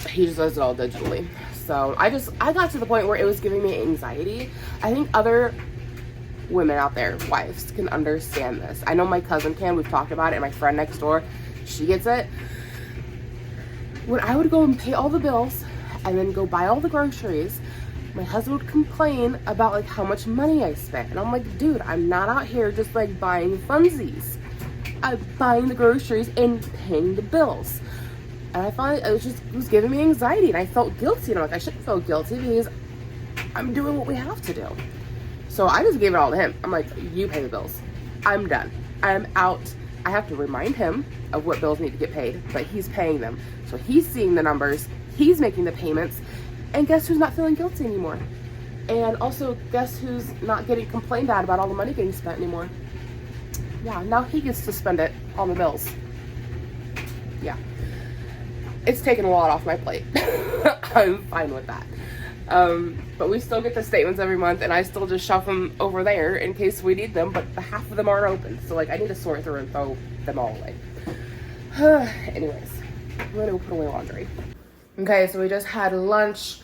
he just does it all digitally. So I got to the point where it was giving me anxiety. I think other women out there, wives, can understand this. I know my cousin can. We've talked about it. And my friend next door, she gets it. When I would go and pay all the bills and then go buy all the groceries, my husband would complain about like how much money I spent. And I'm like, dude, I'm not out here just like buying funsies. I'm buying the groceries and paying the bills. And I found it was giving me anxiety, and I felt guilty. And I'm like, I shouldn't feel guilty, because I'm doing what we have to do. So I just gave it all to him. I'm like, you pay the bills. I'm done. I'm out. I have to remind him of what bills need to get paid, but he's paying them. So he's seeing the numbers. He's making the payments. And guess who's not feeling guilty anymore? And also, guess who's not getting complained at about all the money getting spent anymore? Yeah, now he gets to spend it on the bills. Yeah. It's taken a lot off my plate. I'm fine with that. But we still get the statements every month, and I still just shove them over there in case we need them, but half of them aren't open. So like, I need to sort through and throw them all away. Anyways, I'm gonna go put away laundry. Okay, so we just had lunch.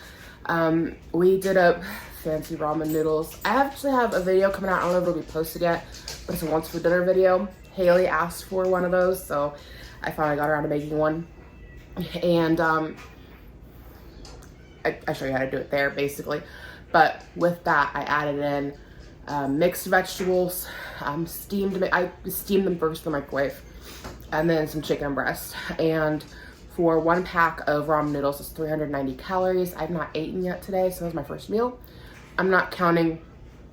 We did up fancy ramen noodles. I actually have a video coming out. I don't know if it'll be posted yet, but it's a once for dinner video. Haley asked for one of those, so I finally got around to making one. And I show you how to do it there, basically. But with that, I added in mixed vegetables. I steamed them first in the microwave, and then some chicken breast. And for 1 pack of ramen noodles, it's 390 calories. I've not eaten yet today, so that was my first meal. I'm not counting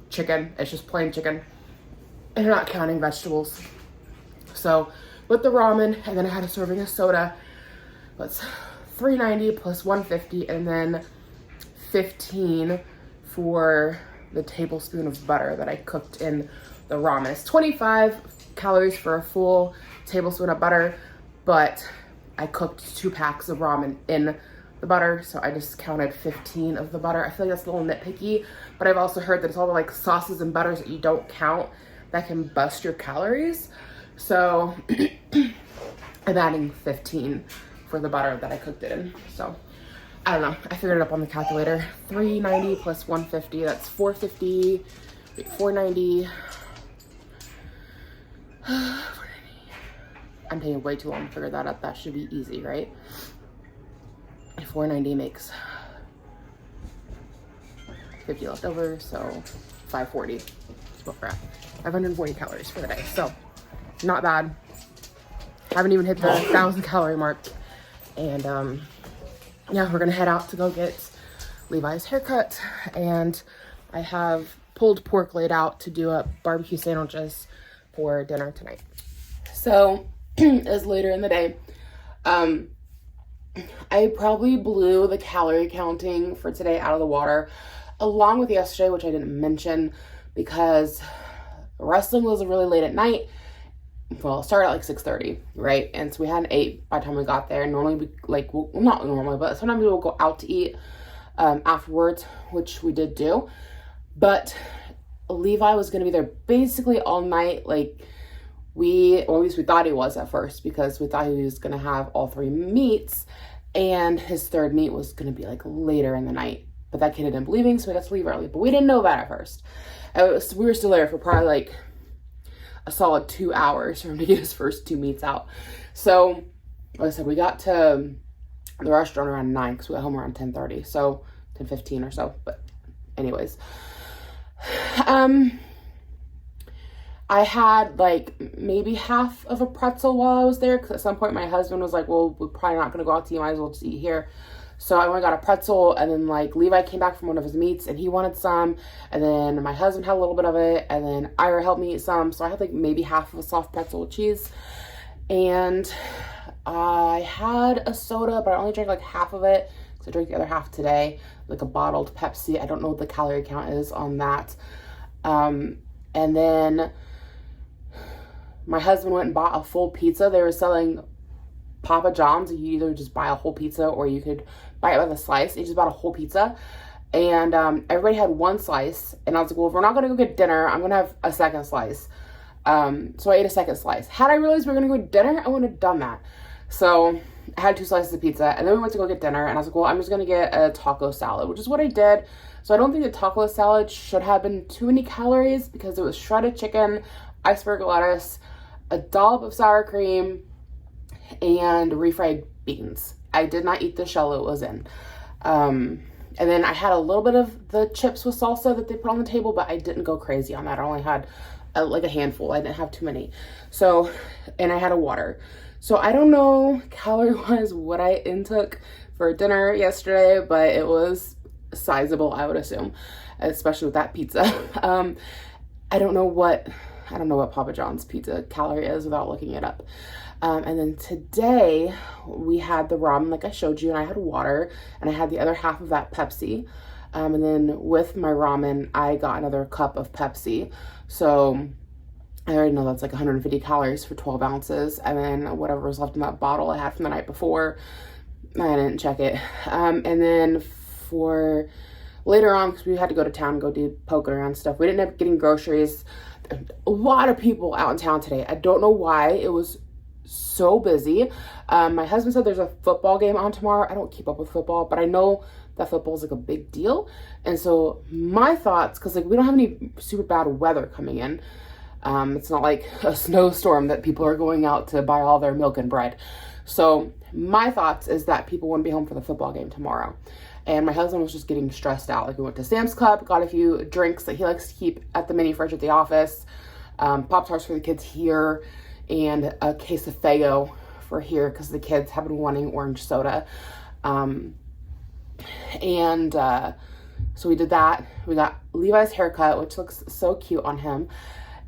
chicken. It's just plain chicken. And I'm not counting vegetables. So with the ramen, and then I had a serving of soda. That's 390 plus 150, and then 15 for the tablespoon of butter that I cooked in the ramen. It's 25 calories for a full tablespoon of butter, but I cooked 2 packs of ramen in the butter, so I just counted 15 of the butter. I feel like that's a little nitpicky, but I've also heard that it's all the like sauces and butters that you don't count that can bust your calories. So I'm adding 15 for the butter that I cooked it in. So I don't know, I figured it up on the calculator. 390 plus 150, that's 450, wait, 490. I'm taking way too long to figure that out. That should be easy, right? 490 makes 50 left over, so 540 is what we're at. 540 calories for the day, so not bad. Haven't even hit the 1,000 calorie mark. And yeah, we're gonna head out to go get Levi's haircut, and I have pulled pork laid out to do up barbecue sandwiches for dinner tonight. So it's later in the day. I probably blew the calorie counting for today out of the water, along with yesterday, which I didn't mention because wrestling was really late at night. Well, it started at like 6:30, right? And so we had an 8 by the time we got there. Normally we like, well, not normally, but sometimes we will go out to eat afterwards, which we did do. But Levi was going to be there basically all night. Like or at least we thought he was at first, because we thought he was going to have all 3 meats, and his 3rd meat was going to be like later in the night. But that kid ended up leaving, so we got to leave early. But we didn't know that at first. We were still there for probably like a solid 2 hours for him to get his first 2 meats out. So, like I said, we got to the restaurant around 9 because we got home around 10:30, so 10:15 or so. But anyways, I had like maybe half of a pretzel while I was there, because at some point my husband was like, well, we're probably not going to go out to eat, might as well just eat here. So I went and got a pretzel, and then like Levi came back from one of his meats and he wanted some, and then my husband had a little bit of it, and then Ira helped me eat some. So I had like maybe half of a soft pretzel with cheese, and I had a soda, but I only drank like half of it because I drank the other half today, like a bottled Pepsi. I don't know what the calorie count is on that. And then my husband went and bought a full pizza. They were selling Papa John's. You either just buy a whole pizza or you could buy it by the slice. He just bought a whole pizza, and everybody had 1 slice, and I was like, well, if we're not gonna go get dinner, I'm gonna have a 2nd slice. So I ate a 2nd slice. Had I realized we were gonna go to dinner, I wouldn't have done that. So I had 2 slices of pizza, and then we went to go get dinner, and I was like, well, I'm just gonna get a taco salad, which is what I did. So I don't think the taco salad should have been too many calories, because it was shredded chicken, iceberg lettuce, a dollop of sour cream, and refried beans. I did not eat the shell it was in. And then I had a little bit of the chips with salsa that they put on the table, but I didn't go crazy on that. I only had like a handful. I didn't have too many. So, and I had a water. So I don't know calorie-wise what I intook for dinner yesterday, but it was sizable, I would assume, especially with that pizza. I don't know what Papa John's pizza calorie is without looking it up. And then today we had the ramen like I showed you, and I had water, and I had the other half of that Pepsi. And then with my ramen, I got another cup of Pepsi. So I already know that's like 150 calories for 12 ounces. And then whatever was left in that bottle I had from the night before, I didn't check it. And then for later on, because we had to go to town and go do poking around stuff, we didn't end up getting groceries. A lot of people out in town today. I don't know why. It was so busy. My husband said there's a football game on tomorrow. I don't keep up with football, but I know that football is like a big deal. And so my thoughts, because like we don't have any super bad weather coming in. It's not like a snowstorm that people are going out to buy all their milk and bread. So my thoughts is that people wouldn't be home for the football game tomorrow. And my husband was just getting stressed out. Like we went to Sam's Club, got a few drinks that he likes to keep at the mini fridge at the office, Pop-Tarts for the kids here, and a case of Faygo for here because the kids have been wanting orange soda. So we did that. We got Levi's haircut, which looks so cute on him.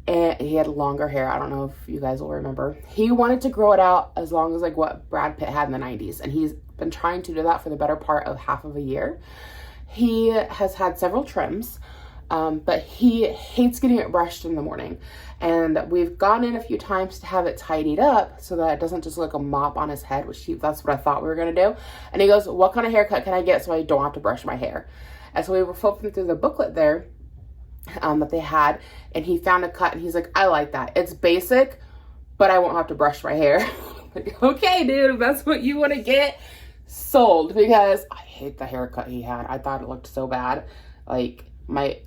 And he had longer hair. I don't know if you guys will remember. He wanted to grow it out as long as like what Brad Pitt had in the 90s. And he's been trying to do that for the better part of half of a year. He has had several trims, but he hates getting it brushed in the morning. And we've gone in a few times to have it tidied up so that it doesn't just look like a mop on his head, that's what I thought we were going to do. And he goes, what kind of haircut can I get so I don't have to brush my hair? And so we were flipping through the booklet there that they had, and he found a cut, and he's like, I like that. It's basic, but I won't have to brush my hair. Like, okay, dude, if that's what you want to get, sold. Because I hate the haircut he had. I thought it looked so bad. Like, my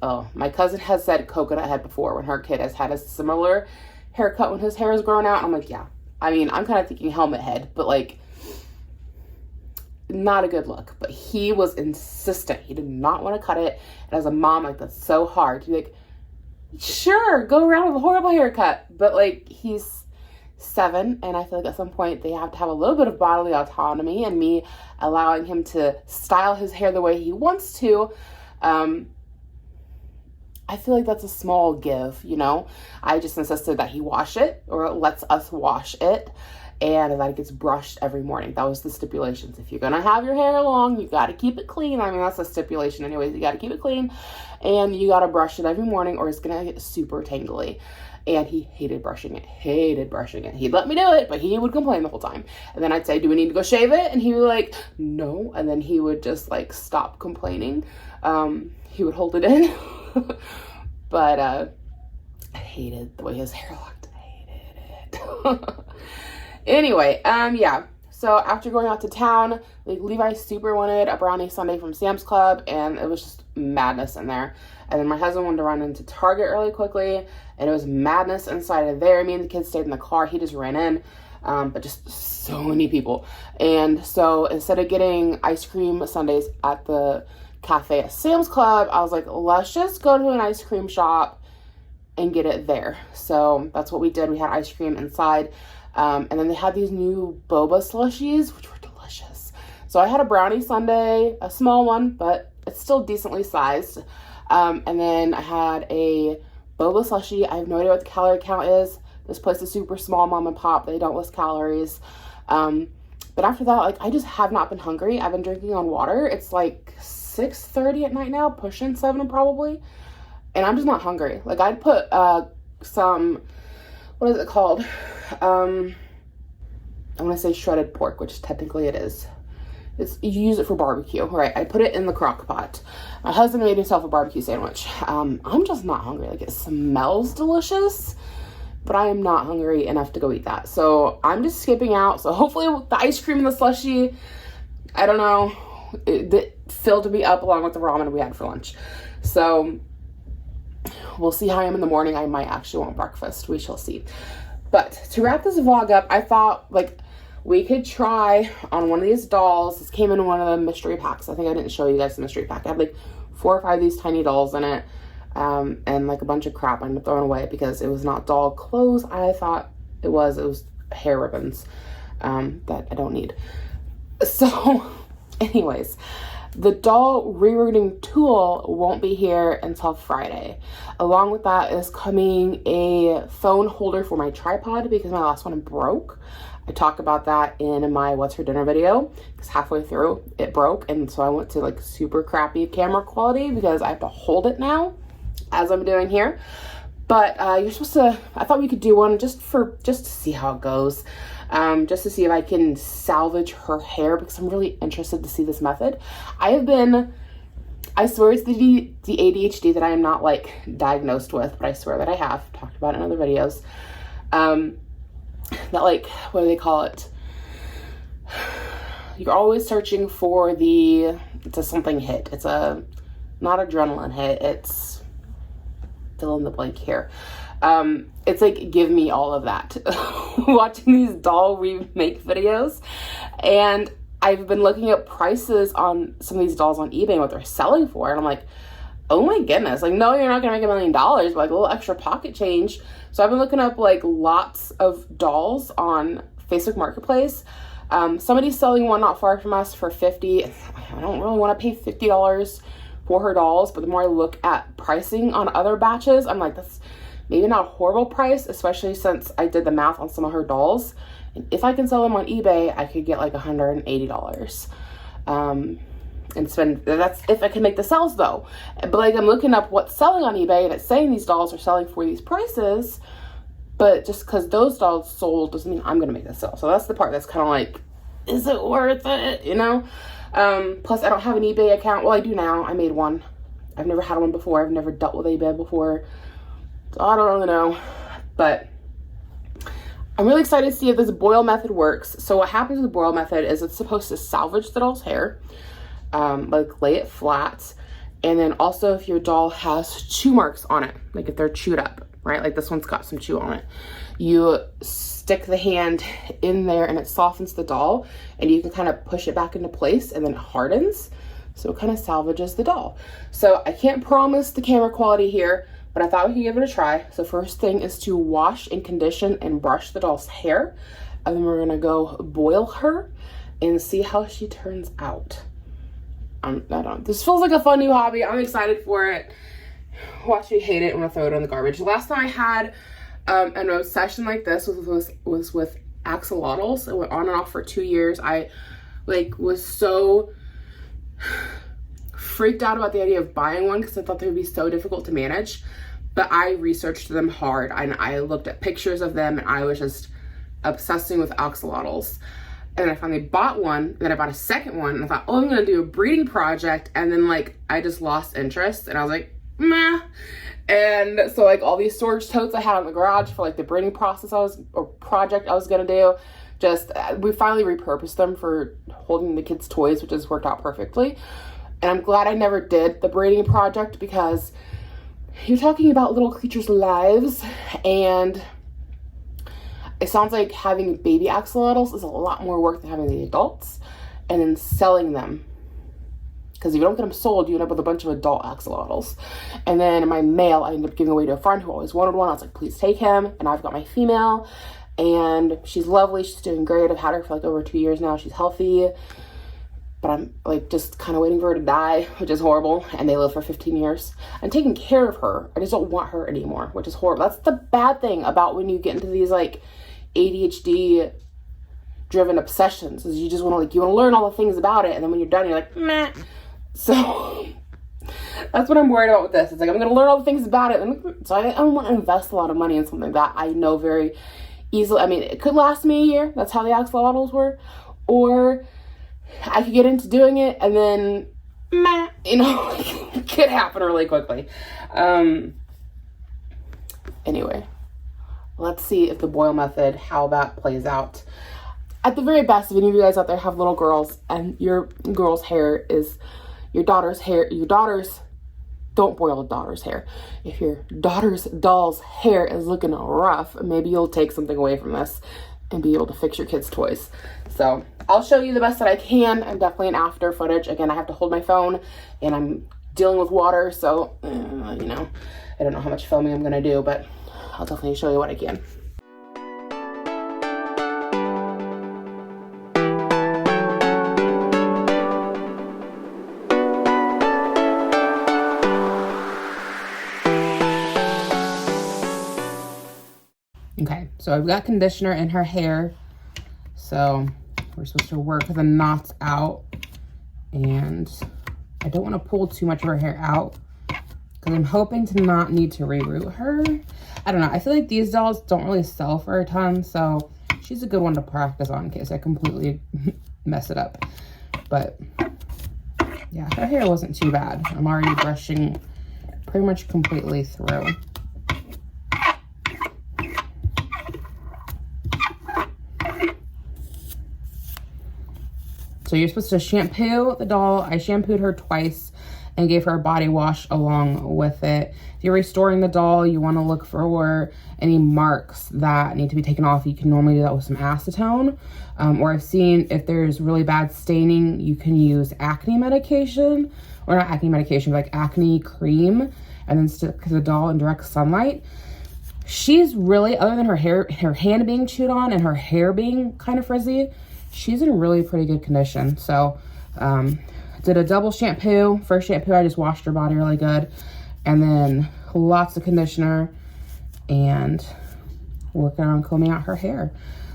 cousin has said coconut head before when her kid has had a similar haircut when his hair is growing out. I'm like, yeah. I mean, I'm kind of thinking helmet head, but like, not a good look. But he was insistent. He did not want to cut it. And as a mom, like, that's so hard. You're like, sure, go around with a horrible haircut. But like, he's 7, and I feel like at some point they have to have a little bit of bodily autonomy, and me allowing him to style his hair the way he wants to. I feel like that's a small give, you know. I just insisted that he wash it, or lets us wash it, and that it gets brushed every morning. That was the stipulations. If you're gonna have your hair long, you gotta keep it clean. I mean, that's a stipulation anyways. You gotta keep it clean, and you gotta brush it every morning, or it's gonna get super tangly. And he hated brushing it. He'd let me do it, but he would complain the whole time. And then I'd say, do we need to go shave it? And he would be like, no. And then he would just like stop complaining. He would hold it in. But I hated the way his hair looked. I hated it. Anyway, yeah. So after going out to town, like, Levi super wanted a brownie sundae from Sam's Club, and it was just madness in there. And then my husband wanted to run into Target really quickly, and it was madness inside of there. Me and the kids stayed in the car. He just ran in, but just so many people. And so instead of getting ice cream sundaes at the cafe at Sam's Club, I was like, let's just go to an ice cream shop and get it there. So that's what we did. We had ice cream inside. And then they had these new boba slushies, which were delicious. So I had a brownie sundae, a small one, but it's still decently sized. And then I had a boba slushie. I have no idea what the calorie count is. This place is super small, mom and pop. They don't list calories. But after that, like, I just have not been hungry. I've been drinking on water. It's like 6:30 at night now, pushing 7 probably. And I'm just not hungry. Like, I'd put some, what is it called? I want to say shredded pork, which technically it is. You use it for barbecue, right? I put it in the crock pot. My husband made himself a barbecue sandwich. I'm just not hungry. Like, it smells delicious, but I am not hungry enough to go eat that. So I'm just skipping out. So hopefully the ice cream and the slushie, I don't know, it filled me up along with the ramen we had for lunch. So we'll see how I am in the morning. I might actually want breakfast. We shall see. But to wrap this vlog up, I thought, like, we could try on one of these dolls. This came in one of the mystery packs. I think I didn't show you guys the mystery pack. I had like 4 or 5 of these tiny dolls in it, and like a bunch of crap I ended up throwing away because it was not doll clothes. I thought it was hair ribbons that I don't need. So anyways, the doll rerouting tool won't be here until Friday. Along with that is coming a phone holder for my tripod because my last one broke. I talk about that in my What's for Dinner video because halfway through it broke, and so I went to like super crappy camera quality because I have to hold it now as I'm doing here. But you're supposed to, I thought we could do one just to see how it goes. Just to see if I can salvage her hair because I'm really interested to see this method. I swear it's the ADHD that I am not like diagnosed with, but I swear that I have talked about it in other videos. That, like, what do they call it? You're always searching for it's a something hit. It's not adrenaline hit. It's fill in the blank here. It's like, give me all of that. Watching these doll remake videos. And I've been looking at prices on some of these dolls on eBay and what they're selling for. And I'm like, oh my goodness. Like, no, you're not going to make $1 million, but like a little extra pocket change. So I've been looking up like lots of dolls on Facebook Marketplace. Somebody's selling one not far from us for $50. I don't really want to pay $50 for her dolls, but the more I look at pricing on other batches, I'm like, that's maybe not a horrible price, especially since I did the math on some of her dolls. And if I can sell them on eBay, I could get like $180. and spend, that's if I can make the sales though. But like I'm looking up what's selling on eBay and it's saying these dolls are selling for these prices, but just because those dolls sold doesn't mean I'm gonna make the sale. So that's the part that's kind of like, is it worth it, you know? Plus I don't have an eBay account. Well, I do now. I made one. I've never had one before. I've never dealt with eBay before, so I don't really know, but I'm really excited to see if this boil method works. So what happens with the boil method is it's supposed to salvage the doll's hair, like lay it flat. And then also if your doll has chew marks on it, like if they're chewed up, right? Like this one's got some chew on it. You stick the hand in there and it softens the doll and you can kind of push it back into place and then it hardens. So it kind of salvages the doll. So I can't promise the camera quality here, but I thought we could give it a try. So first thing is to wash and condition and brush the doll's hair. And then we're gonna go boil her and see how she turns out. This feels like a fun new hobby. I'm excited for it. Watch me hate it when I throw it in the garbage. The last time I had an obsession like this was with axolotls. It went on and off for 2 years. I was so freaked out about the idea of buying one because I thought they would be so difficult to manage. But I researched them hard and I looked at pictures of them and I was just obsessing with axolotls. And I finally bought one, and then I bought a second one, and I thought, oh, I'm gonna do a breeding project, and then like I just lost interest, and I was like, meh. And so like all these storage totes I had in the garage for like the breeding project I was gonna do, we finally repurposed them for holding the kids' toys, which has worked out perfectly. And I'm glad I never did the breeding project because you're talking about little creatures' lives, and it sounds like having baby axolotls is a lot more work than having the adults and then selling them. Because if you don't get them sold, you end up with a bunch of adult axolotls. And then my male, I ended up giving away to a friend who always wanted one. I was like, please take him. And I've got my female, and she's lovely. She's doing great. I've had her for like over 2 years now. She's healthy. But I'm like just kind of waiting for her to die, which is horrible. And they live for 15 years. I'm taking care of her. I just don't want her anymore, which is horrible. That's the bad thing about when you get into these like ADHD driven obsessions, is you just want to like, you want to learn all the things about it, and then when you're done you're like, meh. So that's what I'm worried about with this. It's like I'm gonna learn all the things about it, and so I don't want to invest a lot of money in something that I know very easily. I mean, it could last me a year. That's how the axolotls were. Or I could get into doing it and then meh, you know, it could happen really quickly. Anyway, let's see if the boil method, how that plays out. At the very best, if any of you guys out there have little girls and your girl's hair is your daughter's hair, don't boil a daughter's hair. If your daughter's doll's hair is looking rough, maybe you'll take something away from this and be able to fix your kids' toys. So I'll show you the best that I can, and definitely an after footage. Again, I have to hold my phone and I'm dealing with water, so you know, I don't know how much filming I'm gonna do, but I'll definitely show you what I can. Okay, so I've got conditioner in her hair. So we're supposed to work the knots out, and I don't want to pull too much of her hair out because I'm hoping to not need to reroot her. I don't know. I feel like these dolls don't really sell for a ton, so she's a good one to practice on in case I completely mess it up. But yeah, her hair wasn't too bad. I'm already brushing pretty much completely through. So you're supposed to shampoo the doll. I shampooed her twice and gave her a body wash along with it. If you're restoring the doll, you want to look for any marks that need to be taken off. You can normally do that with some acetone. Or I've seen if there's really bad staining, you can use acne medication, or not acne medication, but like acne cream, and then stick the doll in direct sunlight. She's really, other than her hand being chewed on and her hair being kind of frizzy, she's in really pretty good condition. So did a double shampoo. First shampoo, I just washed her body really good, and then lots of conditioner and working on combing out her hair.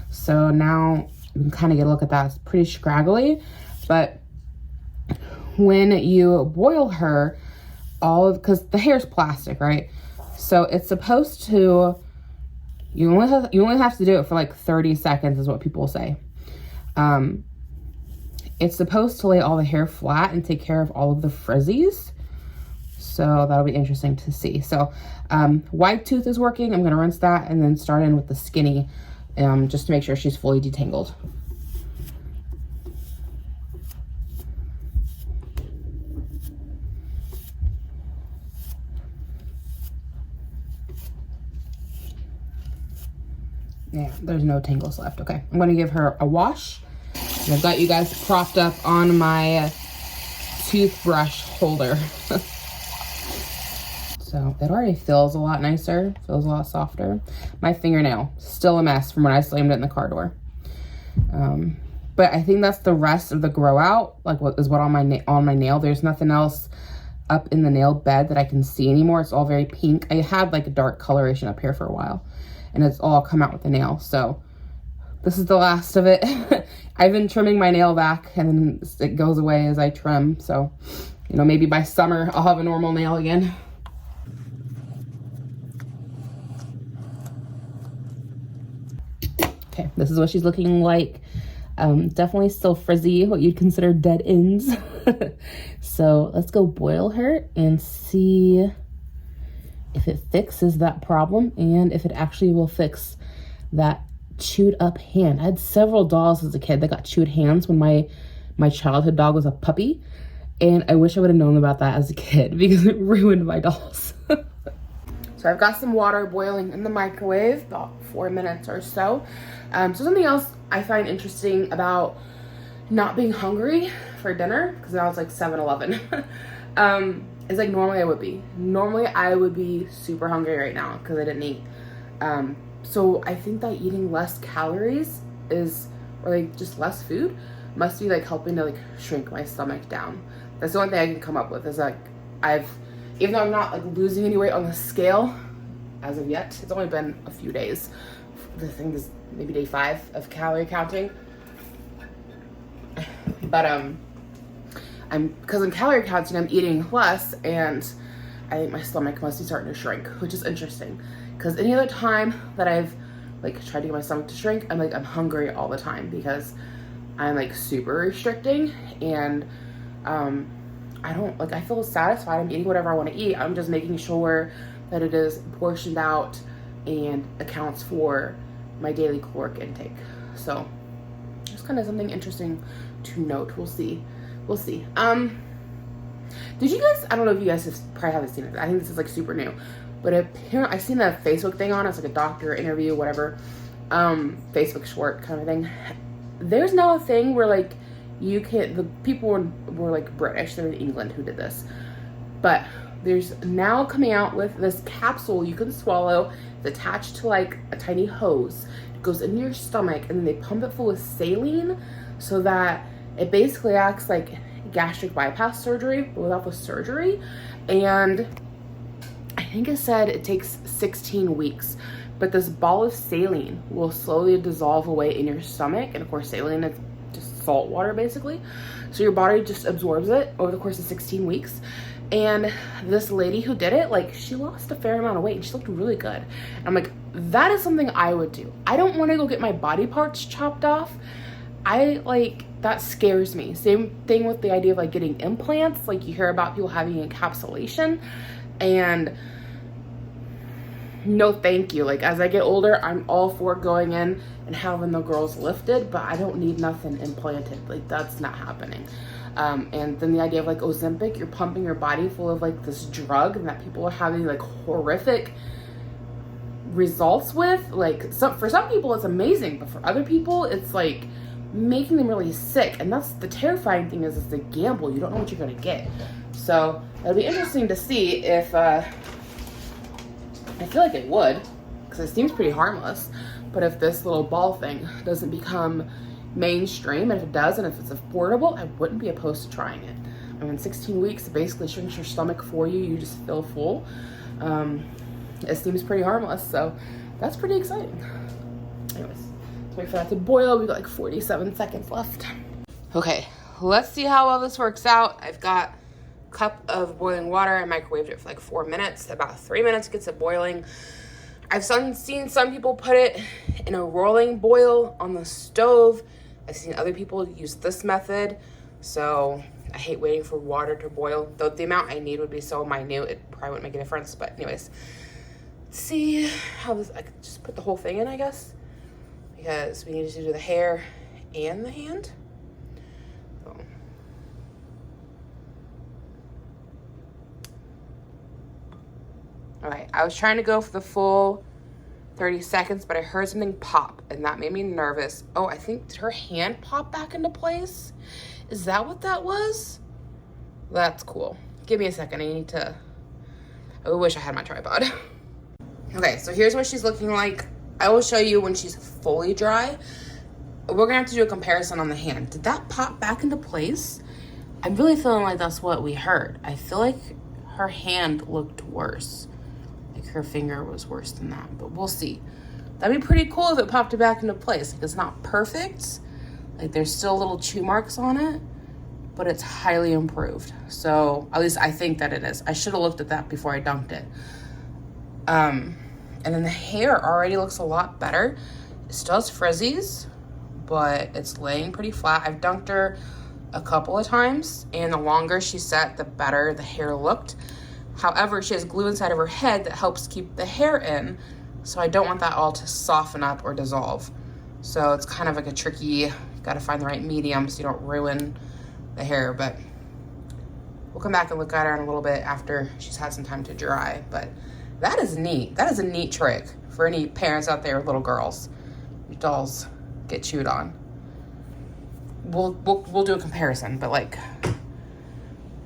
So now you can kind of get a look at that. It's pretty scraggly, but when you boil her, because the hair is plastic, right? So it's supposed to, you only have to do it for like 30 seconds is what people say. It's supposed to lay all the hair flat and take care of all of the frizzies. So that'll be interesting to see. So wide tooth is working. I'm gonna rinse that and then start in with the skinny just to make sure she's fully detangled. Yeah, there's no tangles left. Okay, I'm gonna give her a wash. And I've got you guys propped up on my toothbrush holder. So it already feels a lot nicer, feels a lot softer. My fingernail, still a mess from when I slammed it in the car door. But I think that's the rest of the grow out, like what is what on my nail. There's nothing else up in the nail bed that I can see anymore. It's all very pink. I had like a dark coloration up here for a while, and it's all come out with the nail. So this is the last of it. I've been trimming my nail back, and it goes away as I trim. So, you know, maybe by summer I'll have a normal nail again. Okay, this is what she's looking like. Definitely still frizzy, what you'd consider dead ends. So let's go boil her and see if it fixes that problem and if it actually will fix that chewed up hand. I had several dolls as a kid that got chewed hands when my childhood dog was a puppy, and I wish I would have known about that as a kid because it ruined my dolls. So I've got some water boiling in the microwave, about 4 minutes or so. So something else I find interesting about not being hungry for dinner, because now it's like 7-11, is like normally I would be. Normally I would be super hungry right now because I didn't eat. So I think that eating less calories or like just less food must be like helping to like shrink my stomach down. That's the only thing I can come up with is like even though I'm not like losing any weight on the scale as of yet, it's only been a few days. The thing is maybe day 5 of calorie counting. But because I'm calorie counting, I'm eating less, and I think my stomach must be starting to shrink, which is interesting. Because any other time that I've like tried to get my stomach to shrink, I'm hungry all the time because I'm like super restricting, and I feel satisfied. I'm eating whatever I want to eat. I'm just making sure that it is portioned out and accounts for my daily caloric intake. So just kind of something interesting to note. We'll see. Did you guys, I don't know if you guys probably haven't seen it. I think this is like super new, but apparently I seen a Facebook thing on it. It's like a doctor interview, whatever, Facebook short kind of thing. There's now a thing where like the people were like British, they're in England who did this, but there's now coming out with this capsule you can swallow. It's attached to like a tiny hose. It goes into your stomach, and then they pump it full of saline so that it basically acts like gastric bypass surgery, but without the surgery. And I think it said it takes 16 weeks, but this ball of saline will slowly dissolve away in your stomach. And of course, saline is just salt water basically. So your body just absorbs it over the course of 16 weeks. And this lady who did it, like, she lost a fair amount of weight and she looked really good. And I'm like, that is something I would do. I don't want to go get my body parts chopped off. That scares me. Same thing with the idea of like getting implants. Like you hear about people having encapsulation, and no thank you. Like as I get older, I'm all for going in and having the girls lifted, but I don't need nothing implanted. Like that's not happening. And then the idea of like Ozempic, you're pumping your body full of like this drug and that people are having like horrific results with. Like for some people it's amazing, but for other people it's like making them really sick. And that's the terrifying thing, is it's a gamble. You don't know what you're gonna get. So it'll be interesting to see if I feel like it would, because it seems pretty harmless, but if this little ball thing doesn't become mainstream, and if it does, and if it's affordable, I wouldn't be opposed to trying it. I mean, 16 weeks, it basically shrinks your stomach for you. You just feel full. It seems pretty harmless, so that's pretty exciting. Anyways, let's wait for that to boil. We've got like 47 seconds left. Okay, let's see how well this works out. I've got a cup of boiling water. I microwaved it for like 4 minutes. About 3 minutes gets it boiling. I've seen some people put it in a rolling boil on the stove. I've seen other people use this method. So I hate waiting for water to boil. Though the amount I need would be so minute, it probably wouldn't make a difference. But anyways, let's see how this, I could just put the whole thing in, I guess. Because we need to do the hair and the hand. So. All right, I was trying to go for the full 30 seconds, but I heard something pop and that made me nervous. Oh, I think, did her hand pop back into place? Is that what that was? That's cool. Give me a second, I wish I had my tripod. Okay, so here's what she's looking like. I will show you when she's fully dry. We're gonna have to do a comparison on the hand. Did that pop back into place? I'm really feeling like that's what we heard. I feel like her hand looked worse. Like her finger was worse than that, but we'll see. That'd be pretty cool if it popped it back into place. Like, it's not perfect. Like, there's still little chew marks on it, but it's highly improved. So at least I think that it is. I should have looked at that before I dunked it. And then the hair already looks a lot better. It still has frizzies, but it's laying pretty flat. I've dunked her a couple of times, and the longer she sat, the better the hair looked. However, she has glue inside of her head that helps keep the hair in, so I don't want that all to soften up or dissolve. So it's kind of like a tricky, you gotta find the right medium so you don't ruin the hair, but we'll come back and look at her in a little bit after she's had some time to dry. But that is neat. That is a neat trick for any parents out there with little girls. Your dolls get chewed on. We'll do a comparison, but like,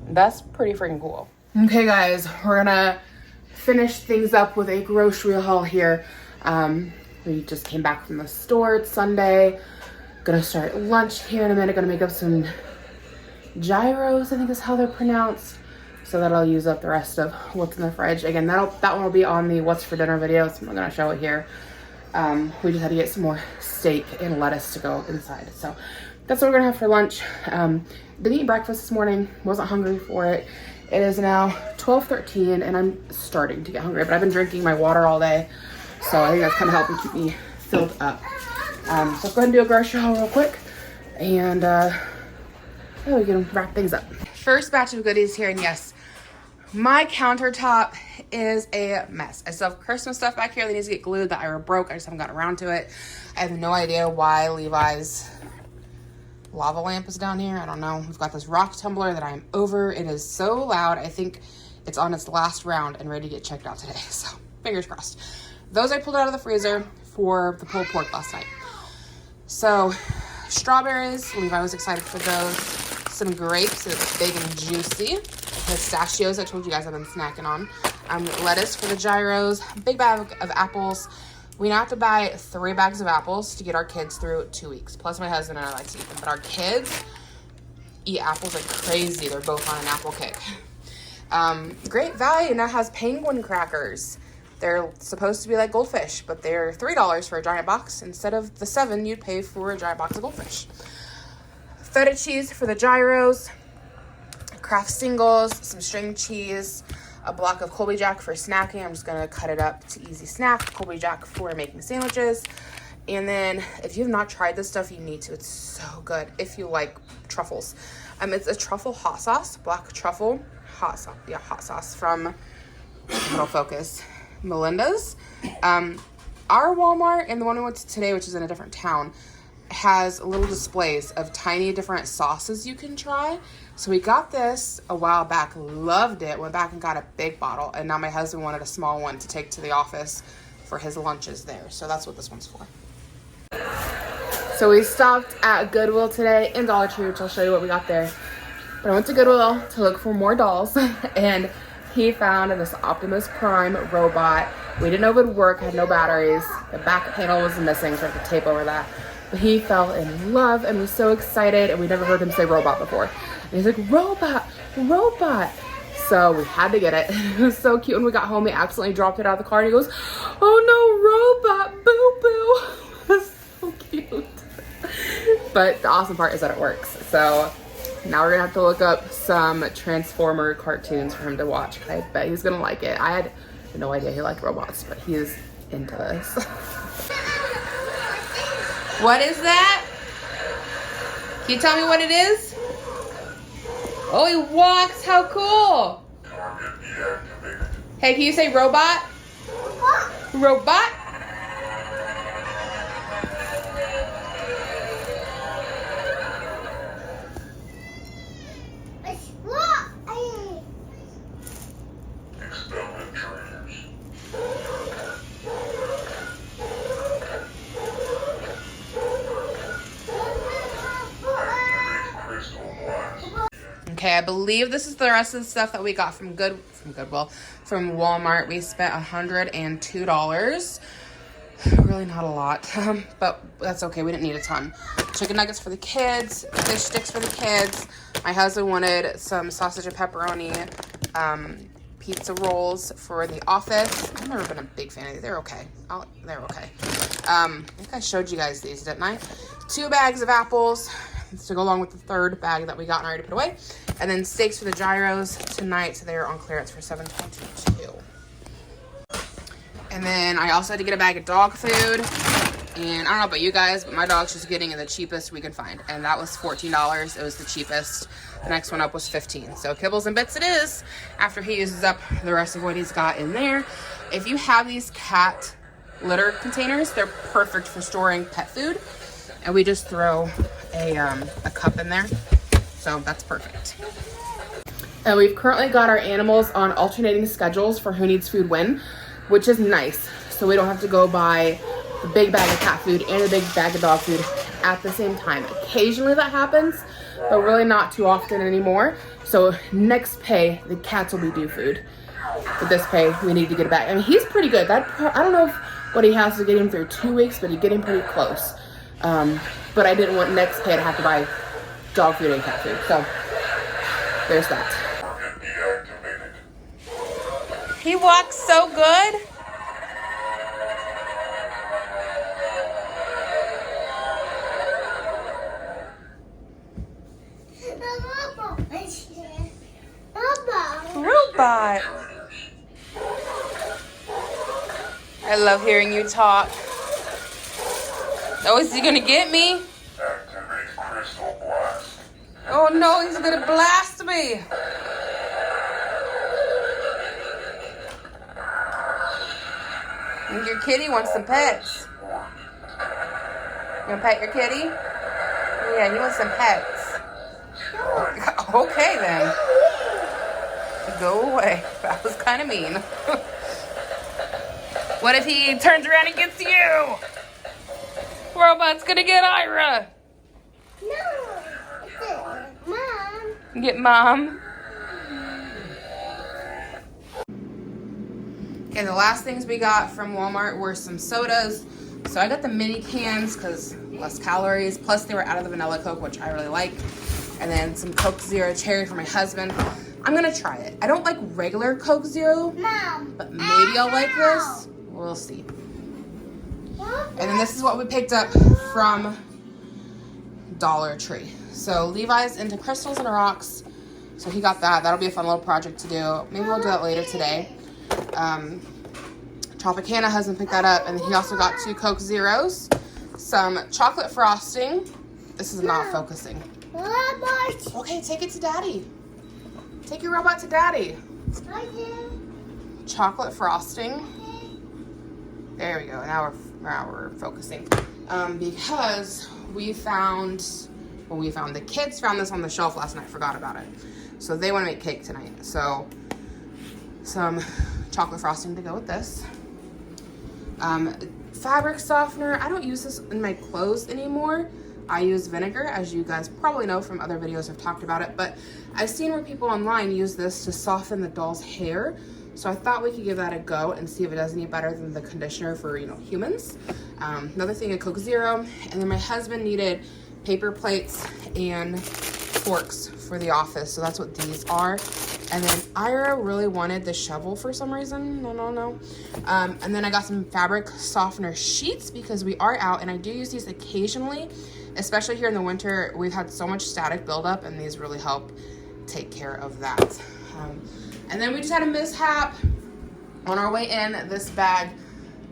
that's pretty freaking cool. Okay guys, we're gonna finish things up with a grocery haul here. We just came back from the store. It's Sunday. Gonna start lunch here in a minute. Gonna make up some gyros, I think is how they're pronounced. So that'll use up the rest of what's in the fridge. Again, that one will be on the what's for dinner video, so I'm not gonna show it here. We just had to get some more steak and lettuce to go inside. So that's what we're gonna have for lunch. Didn't eat breakfast this morning, wasn't hungry for it. It is now 12:13 and I'm starting to get hungry, but I've been drinking my water all day. So I think that's kind of helping keep me filled up. So let's go ahead and do a grocery haul real quick, and we can wrap things up. First batch of goodies here, and yes, my countertop is a mess. I still have Christmas stuff back here that needs to get glued that I broke. I just haven't gotten around to it. I have no idea why Levi's lava lamp is down here. I don't know. We've got this rock tumbler that I'm over. It is so loud. I think it's on its last round and ready to get checked out today. So fingers crossed. Those I pulled out of the freezer for the pulled pork last night. So strawberries, Levi was excited for those. Some grapes, it's big and juicy. Pistachios, I told you guys I've been snacking on. Lettuce for the gyros. Big bag of apples. We now have to buy 3 bags of apples to get our kids through 2 weeks. Plus my husband and I like to eat them. But our kids eat apples like crazy. They're both on an apple kick. Great Value now has penguin crackers. They're supposed to be like goldfish, but they're $3 for a giant box instead of the $7 you'd pay for a giant box of goldfish. Feta cheese for the gyros. Kraft singles, some string cheese, a block of Colby Jack for snacking. I'm just gonna cut it up to easy snack. Colby Jack for making sandwiches. And then if you have not tried this stuff, you need to. It's so good if you like truffles. It's a truffle hot sauce, black truffle hot sauce. Yeah, hot sauce from Middle Focus, Melinda's. Our Walmart and the one we went to today, which is in a different town, has little displays of tiny different sauces you can try. So we got this a while back, loved it, went back and got a big bottle, and now my husband wanted a small one to take to the office for his lunches there. So that's what this one's for. So we stopped at Goodwill today and Dollar Tree, which I'll show you what we got there. But I went to Goodwill to look for more dolls, and he found this Optimus Prime robot. We didn't know it would work, had no batteries. The back panel was missing, so I had to tape over that. But he fell in love and was so excited, and we never heard him say robot before. And he's like, robot, robot. So we had to get it. It was so cute. When we got home, he accidentally dropped it out of the car, and he goes, oh no, robot, boo boo. It was so cute. But the awesome part is that it works. So Now we're gonna have to look up some Transformer cartoons for him to watch. I bet he's gonna like it. I had no idea he liked robots, but he is into this. What is that? Can you tell me what it is? Oh, he walks. How cool. Hey, can you say robot? Robot? Okay, I believe this is the rest of the stuff that we got from Goodwill, from Walmart. We spent $102. Really not a lot, but that's okay. We didn't need a ton. Chicken nuggets for the kids, fish sticks for the kids. My husband wanted some sausage and pepperoni pizza rolls for the office. I've never been a big fan of these. They're okay. They're okay. I think I showed you guys these, didn't I? 2 bags of apples to go along with the 3rd bag that we got and already put away. And then steaks for the gyros tonight. So they're on clearance for $7.22. And then I also had to get a bag of dog food. And I don't know about you guys, but my dog's just getting the cheapest we could find. And that was $14. It was the cheapest. The next one up was $15. So kibbles and bits it is after he uses up the rest of what he's got in there. If you have these cat litter containers, they're perfect for storing pet food. And we just throw a cup in there. So that's perfect. And we've currently got our animals on alternating schedules for who needs food when, which is nice. So we don't have to go buy the big bag of cat food and a big bag of dog food at the same time. Occasionally that happens, but really not too often anymore. So next pay, the cats will be due food. With this pay, we need to get it back. I mean, he's pretty good. I don't know what he has to get him through 2 weeks, but he's getting pretty close. But I didn't want next pay to have to buy dog food and cat food. So there's that. He walks so good. Robot. I love hearing you talk. Oh, is he gonna get me? Oh no, he's gonna blast me. And your kitty wants some pets. You gonna pet your kitty? Yeah, he wants some pets. Okay then. Go away. That was kind of mean. What if he turns around and gets you? Robot's gonna get Ira. No, Mom. Get Mom. Okay, the last things we got from Walmart were some sodas. So I got the mini cans because less calories. Plus they were out of the vanilla Coke, which I really like. And then some Coke Zero Cherry for my husband. I'm gonna try it. I don't like regular Coke Zero, Mom, but maybe I'll like this. We'll see. And then this is what we picked up from Dollar Tree. So Levi's into crystals and rocks. So he got that. That'll be a fun little project to do. Maybe we'll do that later today. Tropicana husband picked that up. And then he also got 2 Coke Zeros. Some chocolate frosting. This is not focusing. Okay, take it to Daddy. Take your robot to Daddy. Chocolate frosting. There we go. Now we're focusing. Because the kids found this on the shelf last night. Forgot about it. So they want to make cake tonight. So some chocolate frosting to go with this. Fabric softener. I don't use this in my clothes anymore. I use vinegar, as you guys probably know from other videos I've talked about it. But I've seen where people online use this to soften the doll's hair. So I thought we could give that a go and see if it does any better than the conditioner for, humans. Another thing, a Coke Zero. And then my husband needed paper plates and forks for the office. So that's what these are. And then Ira really wanted the shovel for some reason. No. And then I got some fabric softener sheets because we are out. And I do use these occasionally especially here in the winter. We've had so much static buildup, and these really help take care of that. And then we just had a mishap on our way in. This bag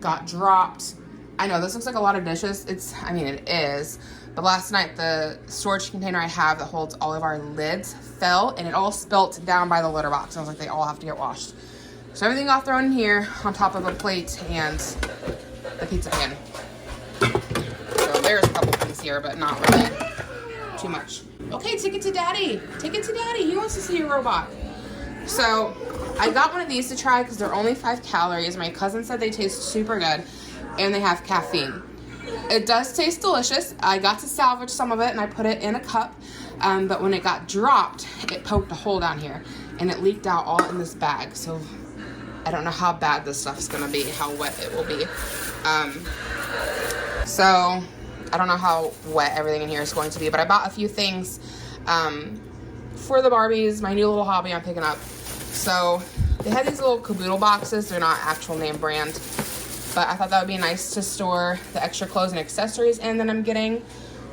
got dropped. I know this looks like a lot of dishes. I mean, it is. But last night, the storage container I have that holds all of our lids fell, and it all spilt down by the litter box. I was like, they all have to get washed. So everything got thrown in here on top of a plate and the pizza pan. So there's a couple things here, but not really too much. Okay, take it to daddy. Take it to daddy. He wants to see your robot. So I got one of these to try because they're only 5 calories. My cousin said they taste super good and they have caffeine. It does taste delicious. I got to salvage some of it and I put it in a cup. But when it got dropped, it poked a hole down here and it leaked out all in this bag. So I don't know how bad this stuff's gonna be, how wet it will be. So I don't know how wet everything in here is going to be, but I bought a few things for the Barbies, my new little hobby I'm picking up. So they had these little caboodle boxes. They're not actual name brand, but I thought that would be nice to store the extra clothes and accessories in that I'm getting.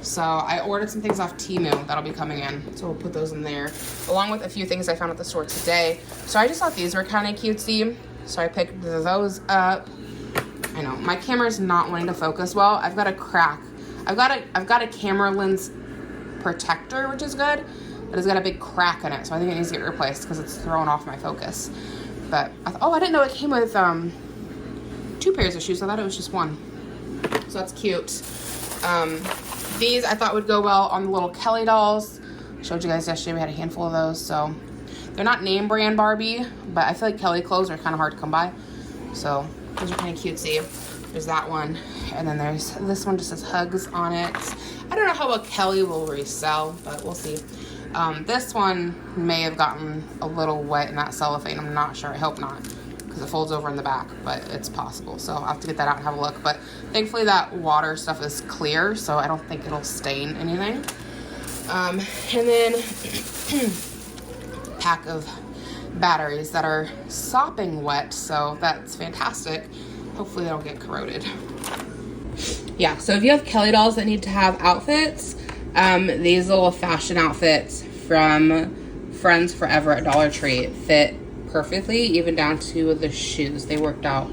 So I ordered some things off Temu that'll be coming in. So we'll put those in there, along with a few things I found at the store today. So I just thought these were kind of cutesy. So I picked those up. I know my camera's not wanting to focus well. I've got a crack. I've got a camera lens protector, which is good, but it's got a big crack in it. So I think it needs to get replaced because it's throwing off my focus. But I didn't know it came with 2 pairs of shoes. I thought it was just 1. So that's cute. These I thought would go well on the little Kelly dolls. I showed you guys yesterday we had a handful of those. So they're not name brand Barbie, but I feel like Kelly clothes are kind of hard to come by. So those are kind of cutesy. There's that one. And then there's this one, just says hugs on it. I don't know how well Kelly will resell, but we'll see. This one may have gotten a little wet in that cellophane. I'm not sure. I hope not, because it folds over in the back, but it's possible. So I'll have to get that out and have a look. But thankfully that water stuff is clear, so I don't think it'll stain anything. And then pack of batteries that are sopping wet, so that's fantastic. Hopefully they don't get corroded. Yeah, so if you have Kelly dolls that need to have outfits, these little fashion outfits from Friends Forever at Dollar Tree fit perfectly, even down to the shoes. They worked out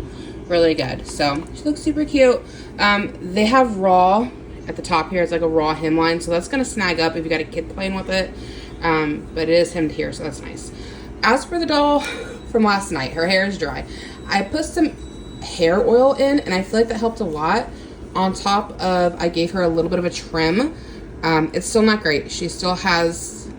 really good. So she looks super cute. They have raw at the top here. It's like a raw hemline, so that's gonna snag up if you got a kid playing with it. But it is hemmed here, so that's nice. As for the doll from last night, her hair is dry. I put some hair oil in, and I feel like that helped a lot. On top of, I gave her a little bit of a trim. It's still not great. She still has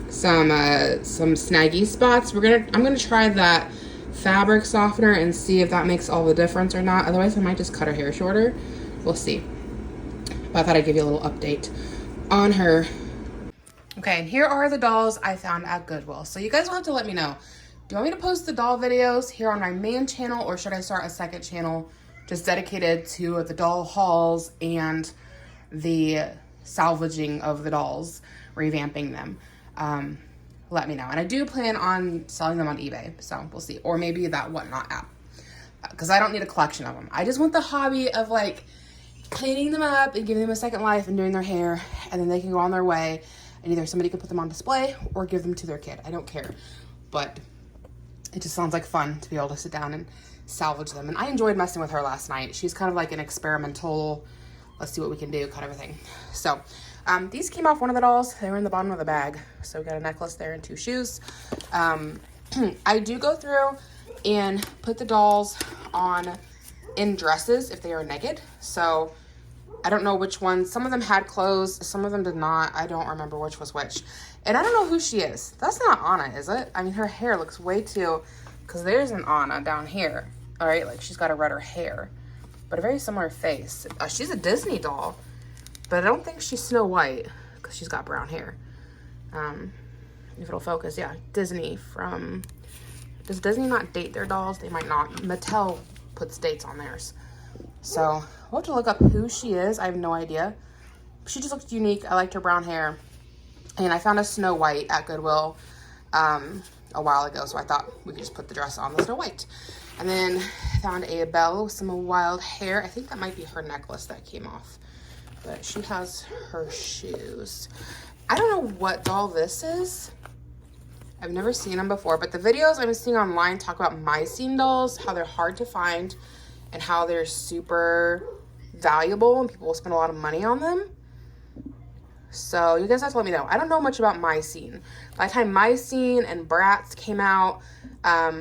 some snaggy spots. I'm gonna try that fabric softener and see if that makes all the difference or not. Otherwise, I might just cut her hair shorter. We'll see. But I thought I'd give you a little update on her. Okay, and here are the dolls I found at Goodwill. So you guys will have to let me know. Do you want me to post the doll videos here on my main channel, or should I start a second channel just dedicated to the doll hauls and the salvaging of the dolls, revamping them? Let me know. And I do plan on selling them on eBay, so we'll see. Or maybe that Whatnot app, because I don't need a collection of them. I just want the hobby of like cleaning them up and giving them a second life and doing their hair, and then they can go on their way, and either somebody can put them on display or give them to their kid. I don't care, but it just sounds like fun to be able to sit down and salvage them. And I enjoyed messing with her last night. She's kind of like an experimental, let's see what we can do kind of a thing. So these came off one of the dolls. They were in the bottom of the bag. So we got a necklace there and 2 shoes. I do go through and put the dolls on in dresses if they are naked. So I don't know which ones. Some of them had clothes, some of them did not. I don't remember which was which. And I don't know who she is. That's not Anna, is it? I mean, her hair looks way too, because there's an Anna down here. All right, like she's got a redder hair, but a very similar face. She's a Disney doll, but I don't think she's Snow White because she's got brown hair. If it'll focus, yeah, Disney from, does Disney not date their dolls? They might not. Mattel puts dates on theirs. So we'll have to look up who she is. I have no idea. She just looked unique. I liked her brown hair. And I found a Snow White at Goodwill a while ago, so I thought we could just put the dress on the Snow White. And then I found a Belle with some wild hair. I think that might be her necklace that came off. But she has her shoes. I don't know what doll this is. I've never seen them before, but the videos I'm seeing online talk about Mycene dolls, how they're hard to find and how they're super valuable and people will spend a lot of money on them. So you guys have to let me know. I don't know much about Mycene. By the time Mycene and Bratz came out, I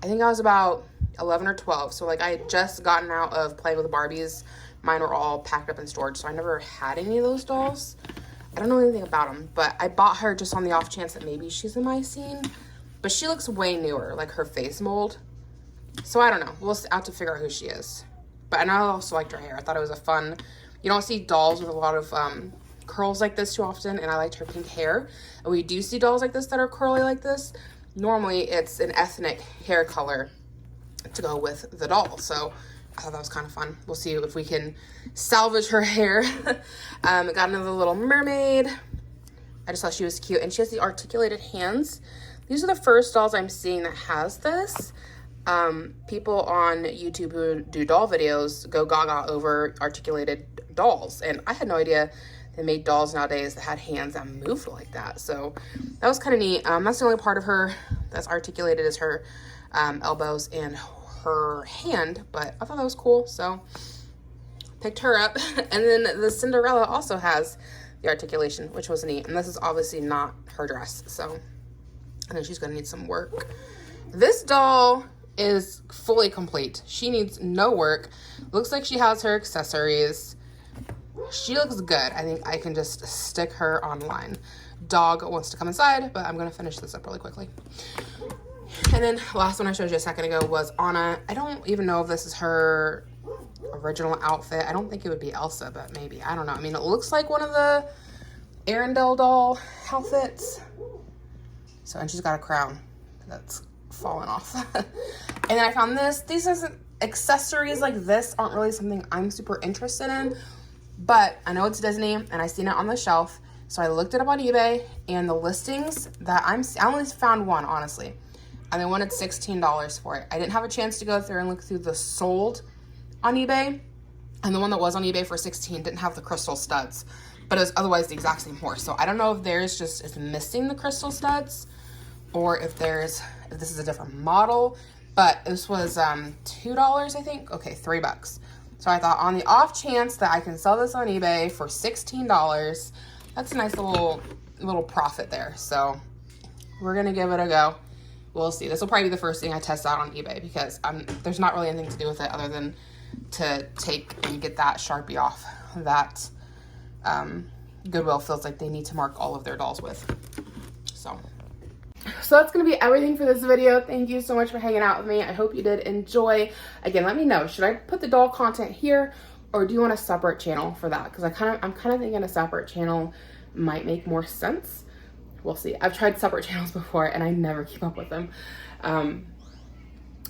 think I was about 11 or 12. So like I had just gotten out of playing with the Barbies. Mine were all packed up in storage, so I never had any of those dolls. I don't know anything about them, but I bought her just on the off chance that maybe she's a Mycene. But she looks way newer, like her face mold. So I don't know. We'll have to figure out who she is. But I also liked her hair. I thought it was a fun... You don't see dolls with a lot of curls like this too often, and I liked her pink hair. And we do see dolls like this that are curly like this. Normally, it's an ethnic hair color to go with the doll. So I thought that was kind of fun. We'll see if we can salvage her hair. Got another little mermaid. I just thought she was cute. And she has the articulated hands. These are the first dolls I'm seeing that has this. People on YouTube who do doll videos go gaga over articulated dolls. And I had no idea they made dolls nowadays that had hands that moved like that. So that was kind of neat. That's the only part of her that's articulated is her elbows and her hand, but I thought that was cool, so picked her up. And then the Cinderella also has the articulation, which was neat, and this is obviously not her dress, so I think she's gonna need some work. This doll is fully complete. She needs no work. Looks like she has her accessories. She looks good. I think I can just stick her online. Dog wants to come inside, but I'm gonna finish this up really quickly. And then last one I showed you a second ago was Anna. I don't even know if this is her original outfit. I don't think it would be Elsa, but maybe. I don't know. I mean, it looks like one of the Arendelle doll outfits. So, and she's got a crown that's fallen off. And then I found this. These accessories like this aren't really something I'm super interested in, but I know it's Disney and I seen it on the shelf. So I looked it up on eBay, and the listings that I only found one, honestly. And they wanted $16 for it. I didn't have a chance to go through and look through the sold on eBay. And the one that was on eBay for $16 didn't have the crystal studs. But it was otherwise the exact same horse. So I don't know if theirs just is missing the crystal studs, or if this is a different model. But this was $2, I think. Okay, $3. So I thought on the off chance that I can sell this on eBay for $16, that's a nice little profit there. So we're gonna give it a go. We'll see. This will probably be the first thing I test out on eBay because there's not really anything to do with it other than to take and get that Sharpie off that Goodwill feels like they need to mark all of their dolls with. So that's going to be everything for this video. Thank you so much for hanging out with me. I hope you did enjoy. Again, let me know. Should I put the doll content here, or do you want a separate channel for that? Because I'm kind of thinking a separate channel might make more sense. We'll see. I've tried separate channels before and I never keep up with them.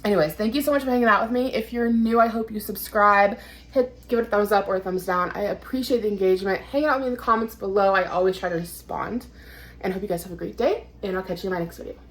Anyways, thank you so much for hanging out with me. If you're new, I hope you subscribe. Give it a thumbs up or a thumbs down. I appreciate the engagement. Hang out with me in the comments below. I always try to respond. And I hope you guys have a great day, and I'll catch you in my next video.